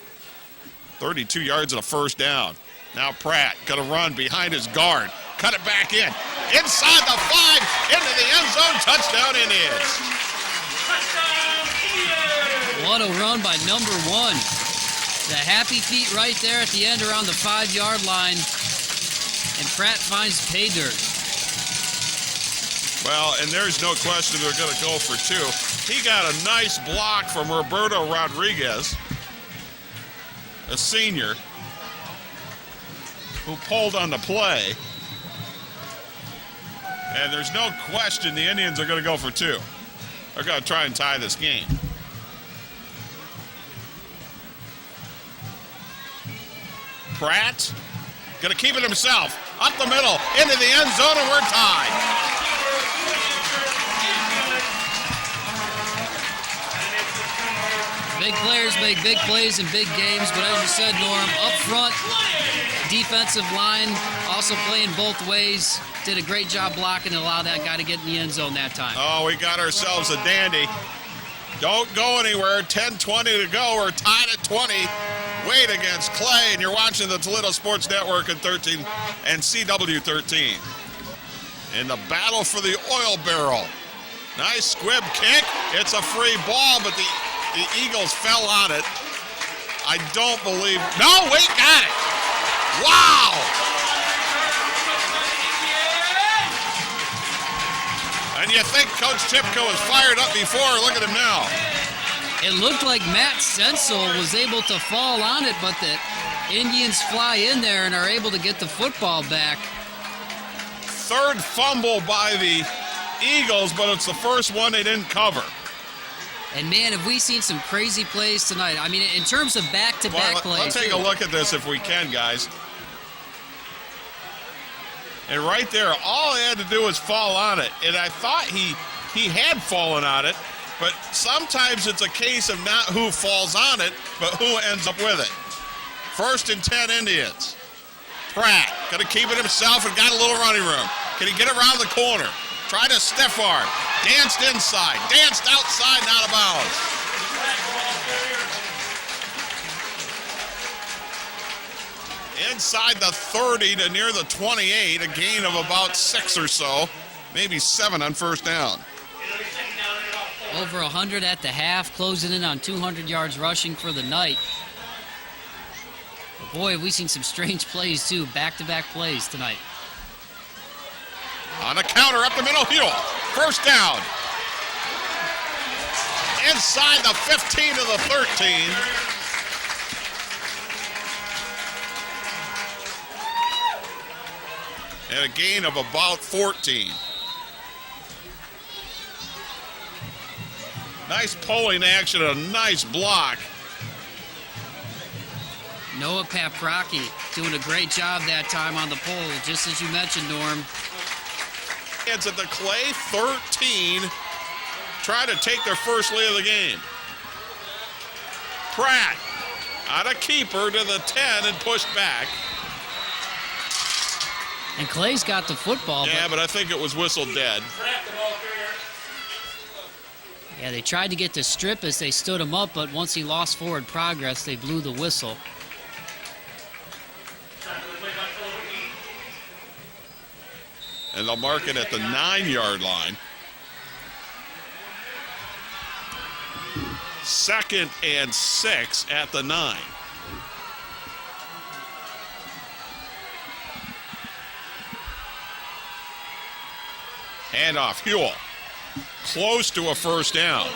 32 yards and a first down. Now Pratt gonna run behind his guard. Cut it back in. Inside the 5, into the end zone. Touchdown Indians. What a run by number 1. The happy feet right there at the end around the 5-yard line. And Pratt finds pay dirt. Well, and there's no question they're going to go for 2. He got a nice block from Roberto Rodriguez, a senior, who pulled on the play. And there's no question the Indians are going to go for 2. They're going to try and tie this game. Pratt going to keep it himself. Up the middle, into the end zone, and we're tied. Big players make big plays in big games, but as you said, Norm, up front, defensive line also playing both ways. Did a great job blocking and allowed that guy to get in the end zone that time. Oh, we got ourselves a dandy. Don't go anywhere. 10:20 to go. We're tied at 20. Wade against Clay, and you're watching the Toledo Sports Network at 13 and CW13. In the battle for the oil barrel. Nice squib kick. It's a free ball, but the Eagles fell on it. I don't believe. No, wait, got it. Wow. And you think Coach Chipka was fired up before. Look at him now. It looked like Matt Sensel was able to fall on it, but the Indians fly in there and are able to get the football back. Third fumble by the Eagles, but it's the first one they didn't cover. And, man, have we seen some crazy plays tonight. I mean, in terms of back-to-back plays. Let's take a look at this if we can, guys. And right there, all he had to do was fall on it. And I thought he had fallen on it, but sometimes it's a case of not who falls on it, but who ends up with it. 1st and 10 Indians. Pratt going to keep it himself and got a little running room. Can he get around the corner? Try to stiff arm. Danced inside. Danced outside and out of bounds. Inside the 30 to near the 28. A gain of about 6 or so. Maybe 7 on first down. Over 100 at the half, closing in on 200 yards rushing for the night. But boy, have we seen some strange plays, too. Back-to-back plays tonight. On a counter up the middle, Hewell. First down. inside the 15 to the 13. And a gain of about 14. Nice pulling action, a nice block. Noah Paprocki doing a great job that time on the pole, just as you mentioned, Norm. It's at the Clay 13, trying to take their first lead of the game. Pratt out of keeper to the 10 and pushed back. And Clay's got the football. Yeah, but I think it was whistled dead. Yeah, they tried to get the strip as they stood him up, but once he lost forward progress, they blew the whistle. And they'll mark it at the 9-yard line. 2nd and 6 at the 9. Handoff, Huell. Close to a first down.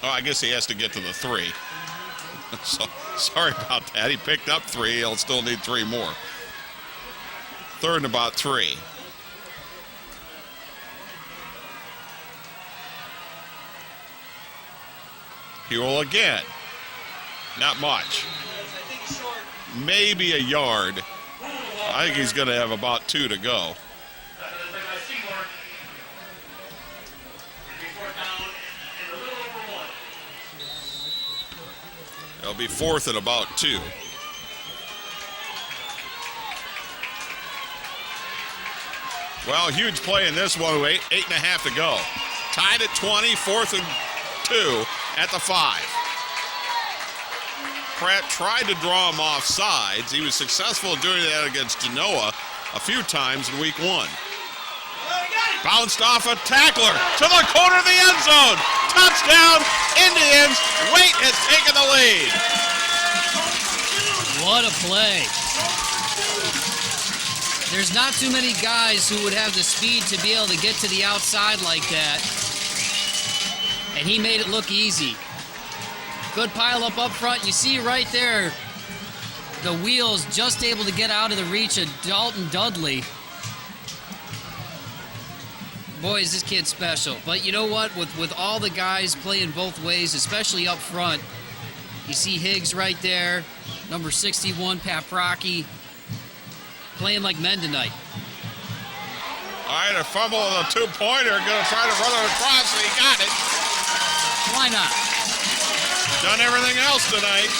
Oh, I guess he has to get to the 3. So, sorry about that. He picked up 3. He'll still need 3 more. 3rd and about 3. Huell again. Not much. Maybe a yard. I think he's going to have about 2 to go. It'll be 4th and about 2. Well, huge play in this one with 8.5 to go. Tied at 20, 4th and 2 at the 5. Pratt tried to draw him off sides. He was successful in doing that against Genoa a few times in week 1. Bounced off a tackler to the corner of the end zone. Touchdown, Indians. Waite has taken the lead. What a play. There's not too many guys who would have the speed to be able to get to the outside like that. And he made it look easy. Good pile up front. You see right there, the wheels just able to get out of the reach of Dalton Dudley. Boy, is this kid special. But you know what? With all the guys playing both ways, especially up front, you see Higgs right there, number 61, Paprocki, playing like men tonight. All right, a fumble on a 2-pointer. Going to try to run it across, and he got it. Why not? Done everything else tonight.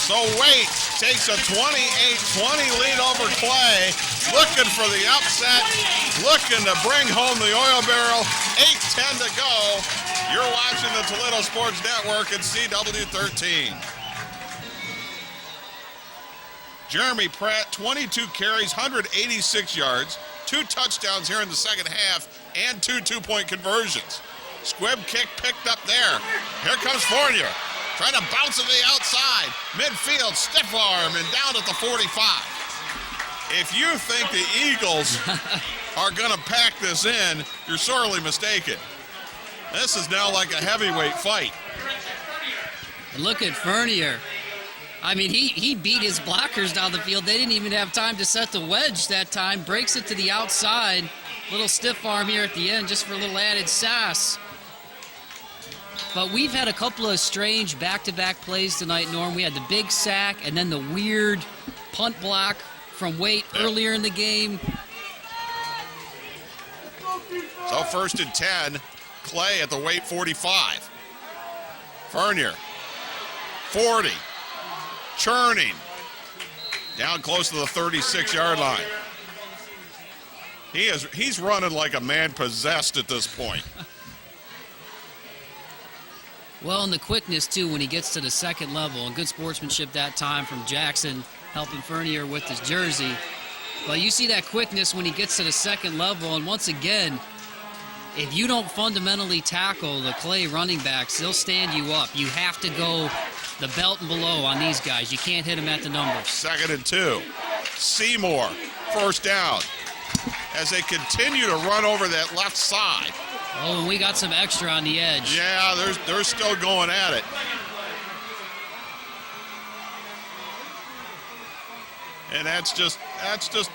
So Waite takes a 28-20 lead over Clay. Looking for the upset. Looking to bring home the oil barrel. 8:10 to go. You're watching the Toledo Sports Network at CW13. Jeremy Pratt, 22 carries, 186 yards, 2 touchdowns here in the second half, and 2 2-point conversions. Squib kick picked up there. Here comes Fournier. Trying to bounce it to the outside. Midfield, stiff arm, and down at the 45. If you think the Eagles are going to pack this in, you're sorely mistaken. This is now like a heavyweight fight. And look at Fournier. I mean, he beat his blockers down the field. They didn't even have time to set the wedge that time. Breaks it to the outside. Little stiff arm here at the end just for a little added sass. But we've had a couple of strange back-to-back plays tonight, Norm. We had the big sack and then the weird punt block from Waite earlier in the game. So 1st and 10, Clay at the Waite 45. Fournier, 40, churning, down close to the 36-yard line. He's running like a man possessed at this point. Well, and the quickness, too, when he gets to the second level. And good sportsmanship that time from Jackson, helping Fournier with his jersey. But you see that quickness when he gets to the second level. And once again, if you don't fundamentally tackle the Clay running backs, they'll stand you up. You have to go the belt and below on these guys. You can't hit them at the numbers. 2nd and 2. Seymour, first down. As they continue to run over that left side. Oh, and we got some extra on the edge. Yeah, they're still going at it. And that's just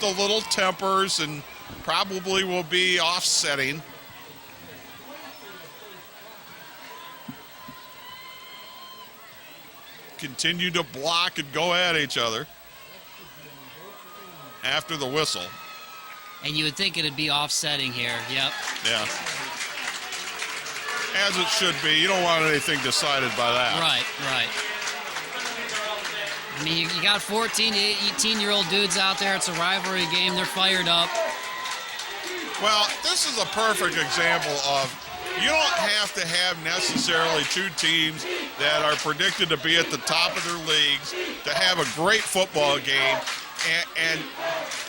the little tempers and probably will be offsetting. Continue to block and go at each other after the whistle. And you would think it'd be offsetting here. Yep. Yeah. As it should be. You don't want anything decided by that. Right. I mean, you got 14 to 18-year-old dudes out there. It's a rivalry game. They're fired up. Well, this is a perfect example of you don't have to have necessarily two teams that are predicted to be at the top of their leagues to have a great football game and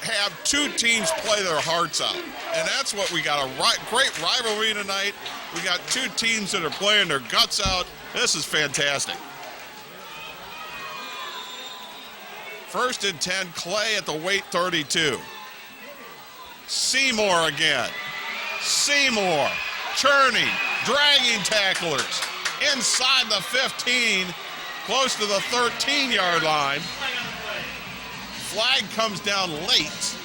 have two teams play their hearts out. And that's what we got, a great rivalry tonight. We got two teams that are playing their guts out. This is fantastic. 1st and 10, Clay at the WAITE 32. Seymour again. Seymour churning, dragging tacklers inside the 15, close to the 13-yard line. Flag comes down late.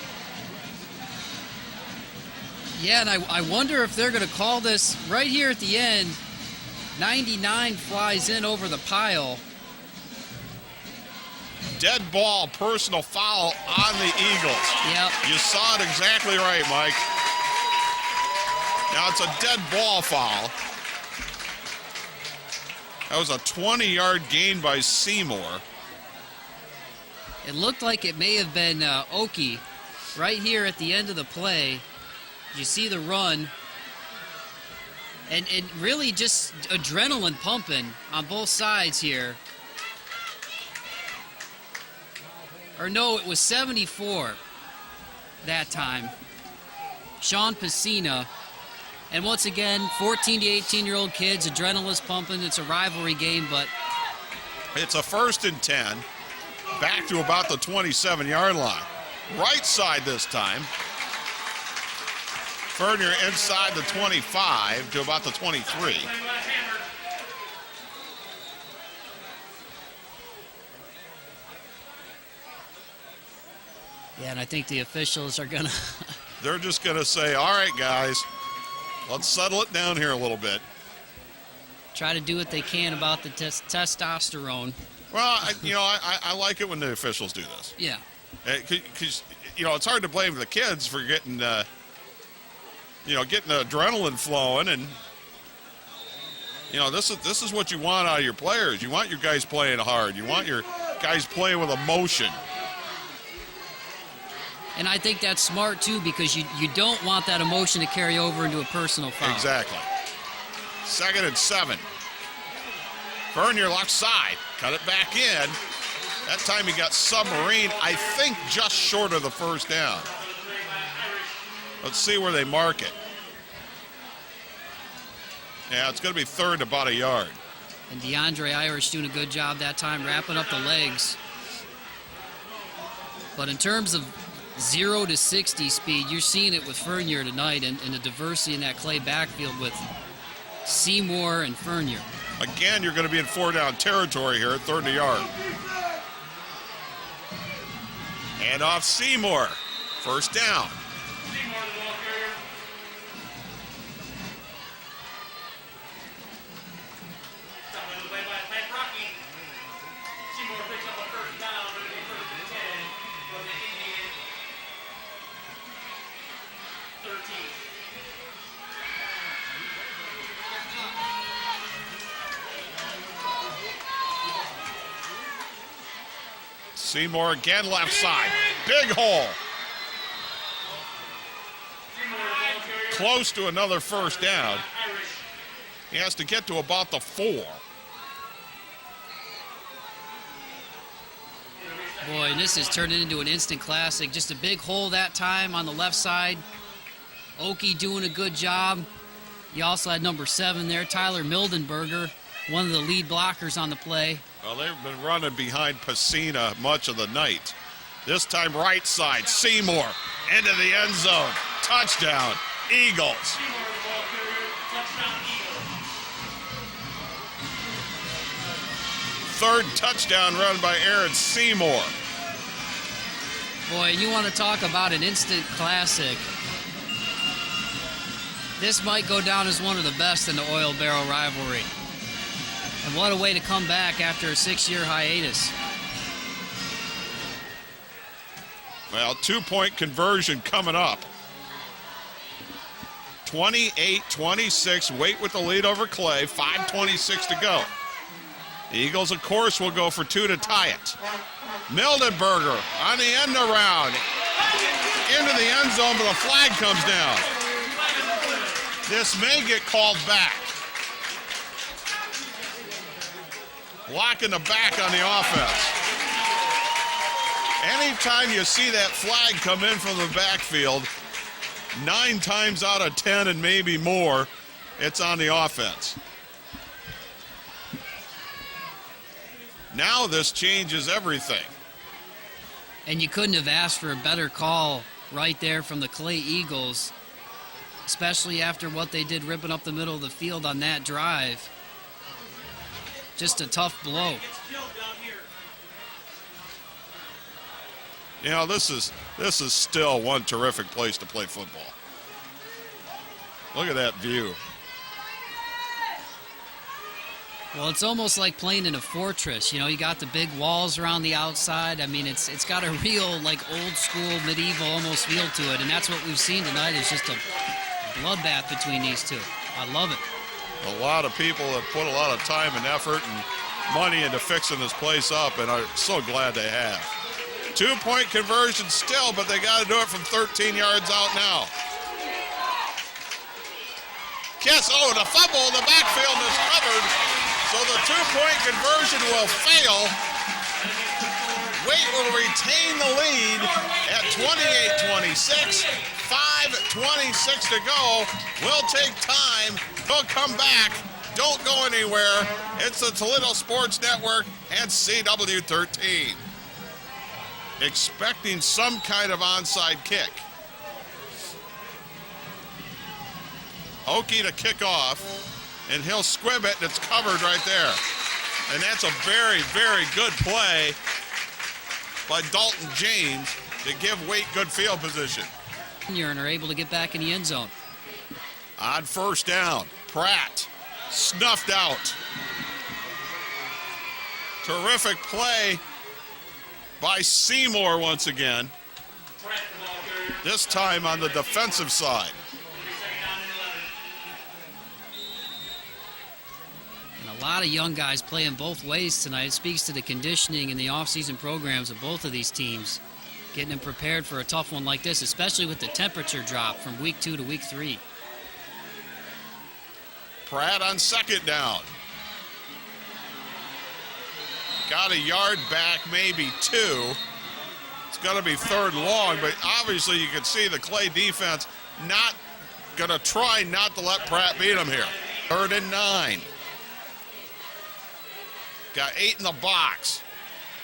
Yeah, and I wonder if they're going to call this right here at the end. 99 flies in over the pile. Dead ball, personal foul on the Eagles. Yep. You saw it exactly right, Mike. Now it's a dead ball foul. That was a 20-yard gain by Seymour. It looked like it may have been Oki right here at the end of the play. You see the run. And really just adrenaline pumping on both sides here. Or no, it was 74 that time. Sean Pacina. And once again, 14 to 18-year-old kids, adrenaline's pumping. It's a rivalry game, but it's a 1st and 10. Back to about the 27-yard line. Right side this time. Fernier inside the 25 to about the 23. yeah, and I think the officials are going to... They're just going to say, all right, guys, let's settle it down here a little bit. try to do what they can about the testosterone. Well, I like it when the officials do this. Yeah. Because, it's hard to blame the kids for getting, getting the adrenaline flowing. And, this is what you want out of your players. You want your guys playing hard. You want your guys playing with emotion. And I think that's smart, too, because you don't want that emotion to carry over into a personal foul. Exactly. 2nd and 7. Fernier left side. Cut it back in. That time he got submarine, I think, just short of the first down. Let's see where they mark it. Yeah, it's going to be third and about a yard. And DeAndre Irish doing a good job that time, wrapping up the legs. But in terms of 0 to 60 speed, you're seeing it with Fernier tonight, and the diversity in that Clay backfield with Seymour and Fernier. Again, you're going to be in 4-down territory here at third and a yard. And off Seymour. First down. Seymour again left side. Big hole. Close to another first down. He has to get to about the 4. Boy, and this has turned into an instant classic. Just a big hole that time on the left side. Oki doing a good job. You also had number 7 there, Tyler Mildenberger. one of the lead blockers on the play. Well, they've been running behind Pacina much of the night. This time right side, Seymour into the end zone. Touchdown, Eagles. Third touchdown run by Aaron Seymour. Boy, you want to talk about an instant classic. This might go down as one of the best in the oil barrel rivalry. And what a way to come back after a 6-year hiatus. Well, 2-point conversion coming up. 28-26, Waite with the lead over Clay, 5:26 to go. The Eagles, of course, will go for 2 to tie it. Mildenberger on the end around. Into the end zone, but a flag comes down. This may get called back. Blocking the back on the offense. Anytime you see that flag come in from the backfield, 9 times out of 10 and maybe more, it's on the offense. Now this changes everything. And you couldn't have asked for a better call right there from the Clay Eagles, especially after what they did ripping up the middle of the field on that drive. Just a tough blow. You know, this is still one terrific place to play football. Look at that view. Well, it's almost like playing in a fortress. You know, you got the big walls around the outside. I mean, it's got a real, like, old school, medieval almost feel to it. And that's what we've seen tonight, is just a bloodbath between these two. I love it. A lot of people have put a lot of time and effort and money into fixing this place up, and I'm so glad they have. 2-point conversion still, but they got to do it from 13 yards out now. Kiss, the fumble in the backfield is covered, so the 2-point conversion will fail. Waite will retain the lead at 28-26. 5:26 to go. We'll take time. We'll come back. Don't go anywhere. It's the Toledo Sports Network and CW13. Expecting some kind of onside kick. Okie to kick off, and he'll squib it, and it's covered right there. And that's a very, very good play by Dalton James to give Waite good field position. And are able to get back in the end zone. On first down, Pratt snuffed out. Terrific play by Seymour once again. This time on the defensive side. And a lot of young guys playing both ways tonight. It speaks to the conditioning and the offseason programs of both of these teams, getting them prepared for a tough one like this, especially with the temperature drop from week 2 to week 3. Pratt on second down. Got a yard back, maybe 2. It's going to be third long, but obviously you can see the Clay defense not going to try not to let Pratt beat him here. 3rd and 9. Got 8 in the box.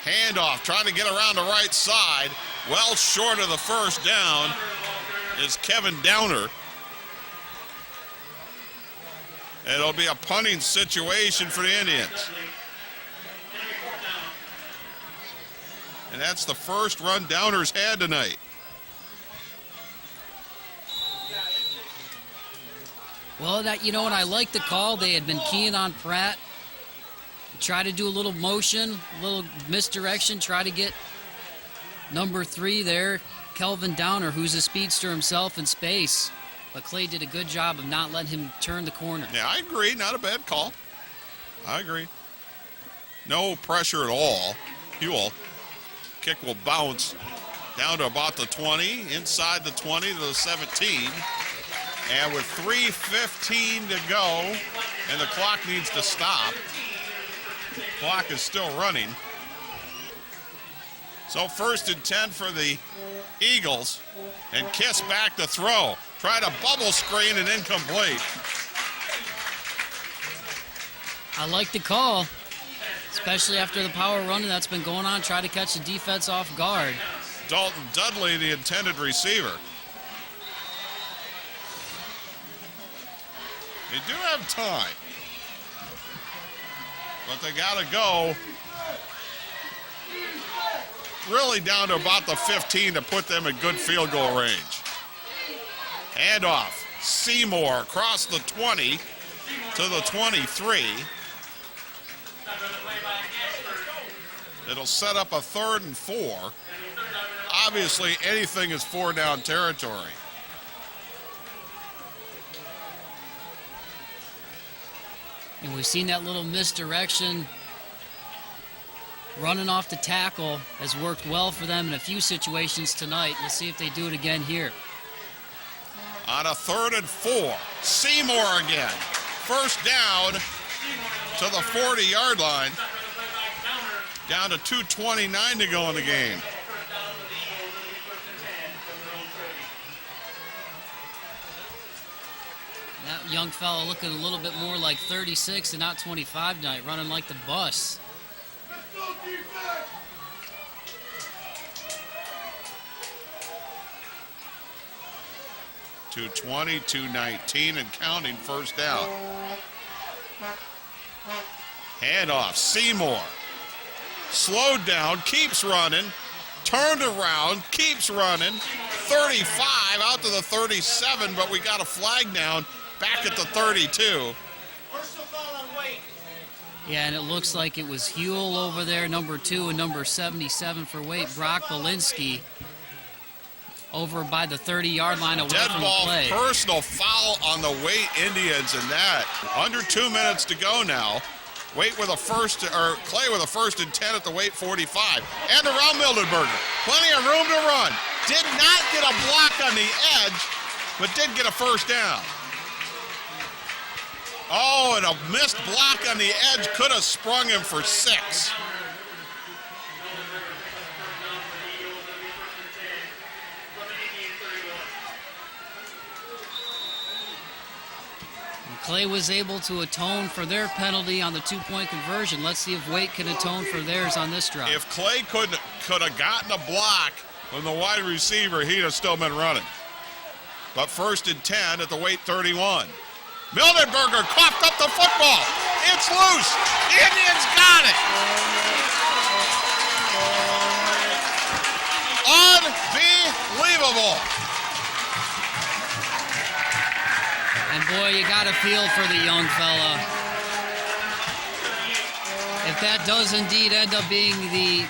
Handoff, trying to get around the right side. Well short of the first down is Kevin Downer. It'll be a punting situation for the Indians. And that's the first run Downer's had tonight. Well, you know what, I like the call. They had been keying on Pratt. Try to do a little motion, a little misdirection, try to get number 3 there, Kelvin Downer, who's a speedster himself in space. But Clay did a good job of not letting him turn the corner. Yeah, I agree. Not a bad call. I agree. No pressure at all. Huel. Kick will bounce down to about the 20, inside the 20 to the 17. And with 3:15 to go, and the clock needs to stop. Clock is still running. So 1st and 10 for the Eagles. And Kiss back to throw. Try to bubble screen and incomplete. I like the call, especially after the power running that's been going on. Try to catch the defense off guard. Dalton Dudley, the intended receiver. They do have time, but they got to go really down to about the 15 to put them in good field goal range. Handoff, Seymour across the 20 to the 23. It'll set up a 3rd and 4. Obviously, anything is 4-down territory. And we've seen that little misdirection. Running off the tackle has worked well for them in a few situations tonight. Let's see if they do it again here. On a 3rd and 4, Seymour again. First down to the 40-yard line. Down to 2:29 to go in the game. That young fella looking a little bit more like 36 and not 25 tonight, running like the bus. .220, 2:19 and counting, first down. Handoff, Seymour. Slowed down, keeps running, turned around, keeps running. 35 out to the 37, but we got a flag down back at the 32. Yeah, and it looks like it was Huell over there, number 2, and number 77 for WAITE, Brock Belinsky, over by the 30-yard line away Dead from ball, the play. personal foul on the WAITE Indians in that. Under 2 minutes to go now. WAITE with a first, or Clay with a 1st and 10 at the WAITE 45. And around Mildenberger. Plenty of room to run. Did not get a block on the edge, but did get a first down. Oh, and a missed block on the edge could have sprung him for 6. Clay was able to atone for their penalty on the 2-point conversion. Let's see if WAITE can atone for theirs on this drive. If Clay could have gotten a block from the wide receiver, he'd have still been running. But 1st and 10 at the WAITE 31. Mildenberger coughed up the football. It's loose. The Indians got it. Unbelievable. And boy, you got a feel for the young fella. If that does indeed end up being the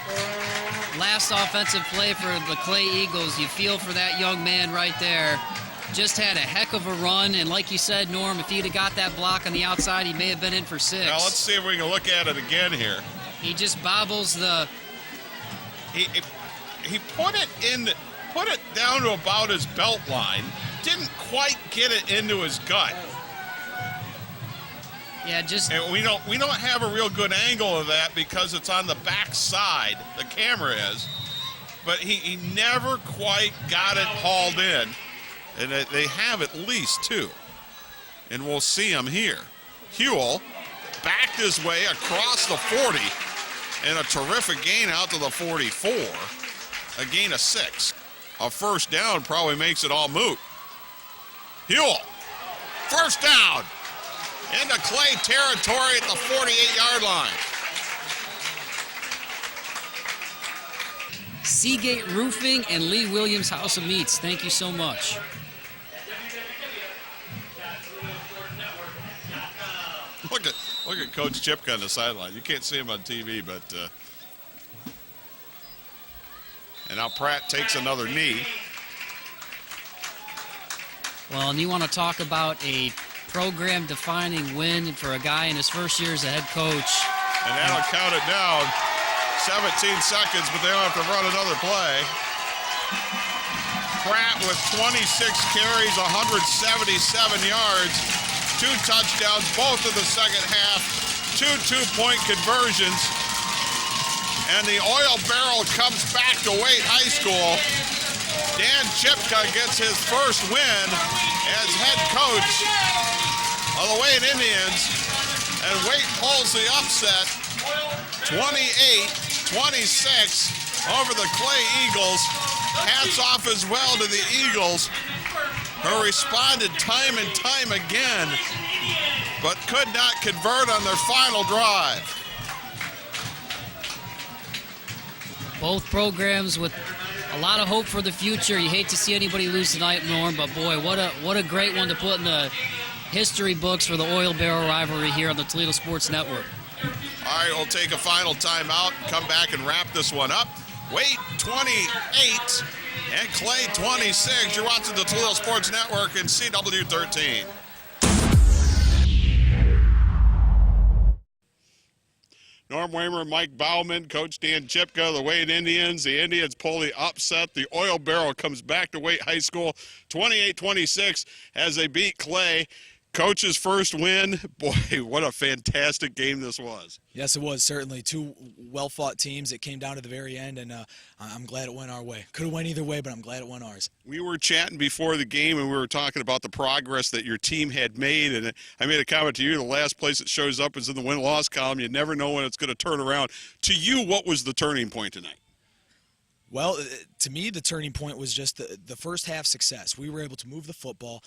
last offensive play for the Clay Eagles, you feel for that young man right there. Just had a heck of a run, and like you said, Norm, if he'd have got that block on the outside, he may have been in for 6. Now let's see if we can look at it again here. He just bobbles the... He put it down to about his belt line. Didn't quite get it into his gut. Yeah, just... And we don't have a real good angle of that because it's on the back side, the camera is. But he never quite got it hauled in. And they have at least 2. And we'll see him here. Huell backed his way across the 40 and a terrific gain out to the 44. A gain of 6. A first down probably makes it all moot. Huell, first down. Into Clay territory at the 48-yard line. Seagate Roofing and Lee Williams House of Meats. Thank you so much. Look at Coach Chipka on the sideline. You can't see him on TV, but and now Pratt takes another knee. Well, and you want to talk about a program-defining win for a guy in his first year as a head coach. And that'll count it down. 17 seconds, but they don't have to run another play. Pratt with 26 carries, 177 yards, 2 touchdowns, both in the second half, 2 two-point conversions. And the oil barrel comes back to WAITE High School. Dan Chipka gets his first win as head coach of the WAITE Indians. And Waite pulls the upset, 28-26 over the Clay Eagles. Hats off as well to the Eagles, who responded time and time again, but could not convert on their final drive. Both programs with a lot of hope for the future. You hate to see anybody lose tonight, Norm, but boy, what a great one to put in the history books for the Oil Barrel rivalry here on the Toledo Sports Network. All right, we'll take a final timeout, come back and wrap this one up. Waite 28 and Clay 26. You're watching the Toledo Sports Network and CW 13. Norm Waymer, Mike Bauman, Coach Dan Chipka, the Waite Indians. The Indians pull the upset. The Oil Barrel comes back to Waite High School 28-26 as they beat Clay. Coach's first win. Boy, what a fantastic game this was. Yes, it was, certainly. Two well-fought teams. It came down to the very end, and I'm glad it went our way. Could have went either way, but I'm glad it went ours. We were chatting before the game, and we were talking about the progress that your team had made, and I made a comment to you, the last place it shows up is in the win-loss column. You never know when it's going to turn around. To you, what was the turning point tonight? Well, to me, the turning point was just the first half success. We were able to move the football.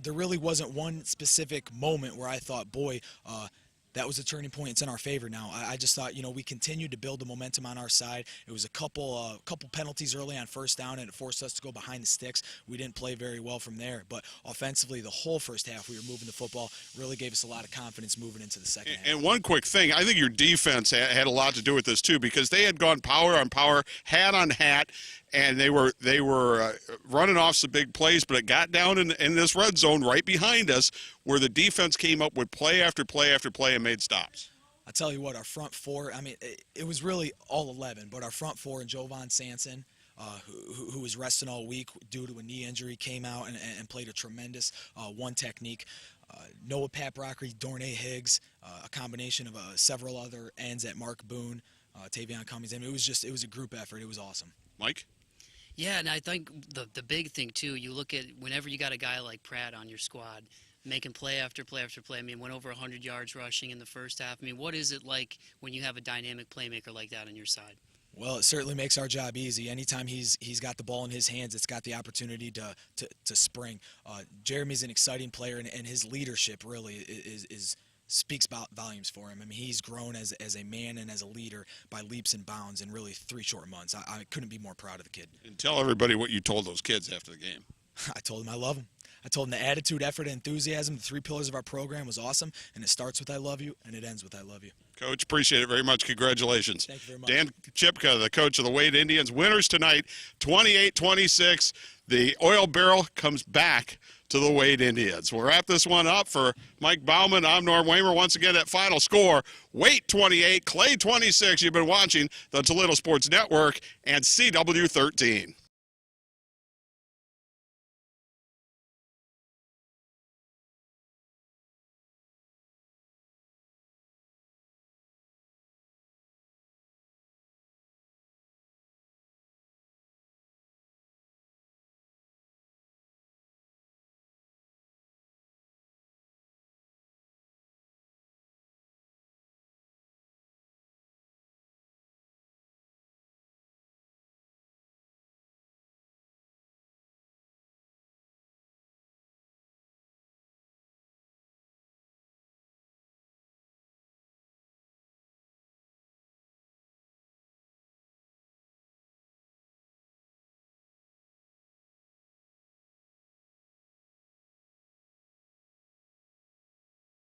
There really wasn't one specific moment where I thought, boy, that was a turning point. It's in our favor now. I just thought, we continued to build the momentum on our side. It was a couple penalties early on first down, and it forced us to go behind the sticks. We didn't play very well from there. But offensively, the whole first half, we were moving the football. Really gave us a lot of confidence moving into the second half. And one quick thing, I think your defense had a lot to do with this too, because they had gone power on power, hat on hat, and they were running off some big plays, but it got down in this red zone right behind us where the defense came up with play after play after play and made stops. I tell you what, our front four, it was really all 11, but our front four and Jovan Sanson, who was resting all week due to a knee injury, came out and played a tremendous one technique. Noah Paprockery, Dornay Higgs, a combination of several other ends at Mark Boone, Tavion Cummings. It was a group effort. It was awesome. Mike? Yeah, and I think the big thing, too, you look at whenever you got a guy like Pratt on your squad, making play after play after play. Went over 100 yards rushing in the first half. What is it like when you have a dynamic playmaker like that on your side? Well, it certainly makes our job easy. Anytime he's got the ball in his hands, it's got the opportunity to spring. Jeremy's an exciting player, and his leadership really speaks volumes for him. He's grown as a man and as a leader by leaps and bounds in really 3 short months. I couldn't be more proud of the kid. And tell everybody what you told those kids after the game. I told them I love them. I told them the attitude, effort, and enthusiasm, the 3 pillars of our program was awesome, and it starts with I love you, and it ends with I love you. Coach, appreciate it very much. Congratulations. Thank you very much. Dan Chipka, the coach of the Waite Indians, winners tonight, 28-26. The Oil Barrel comes back to the Waite Indians. We'll wrap this one up. For Mike Bauman, I'm Norm Waymer. Once again, that final score, Waite 28, Clay 26. You've been watching the Toledo Sports Network and CW 13.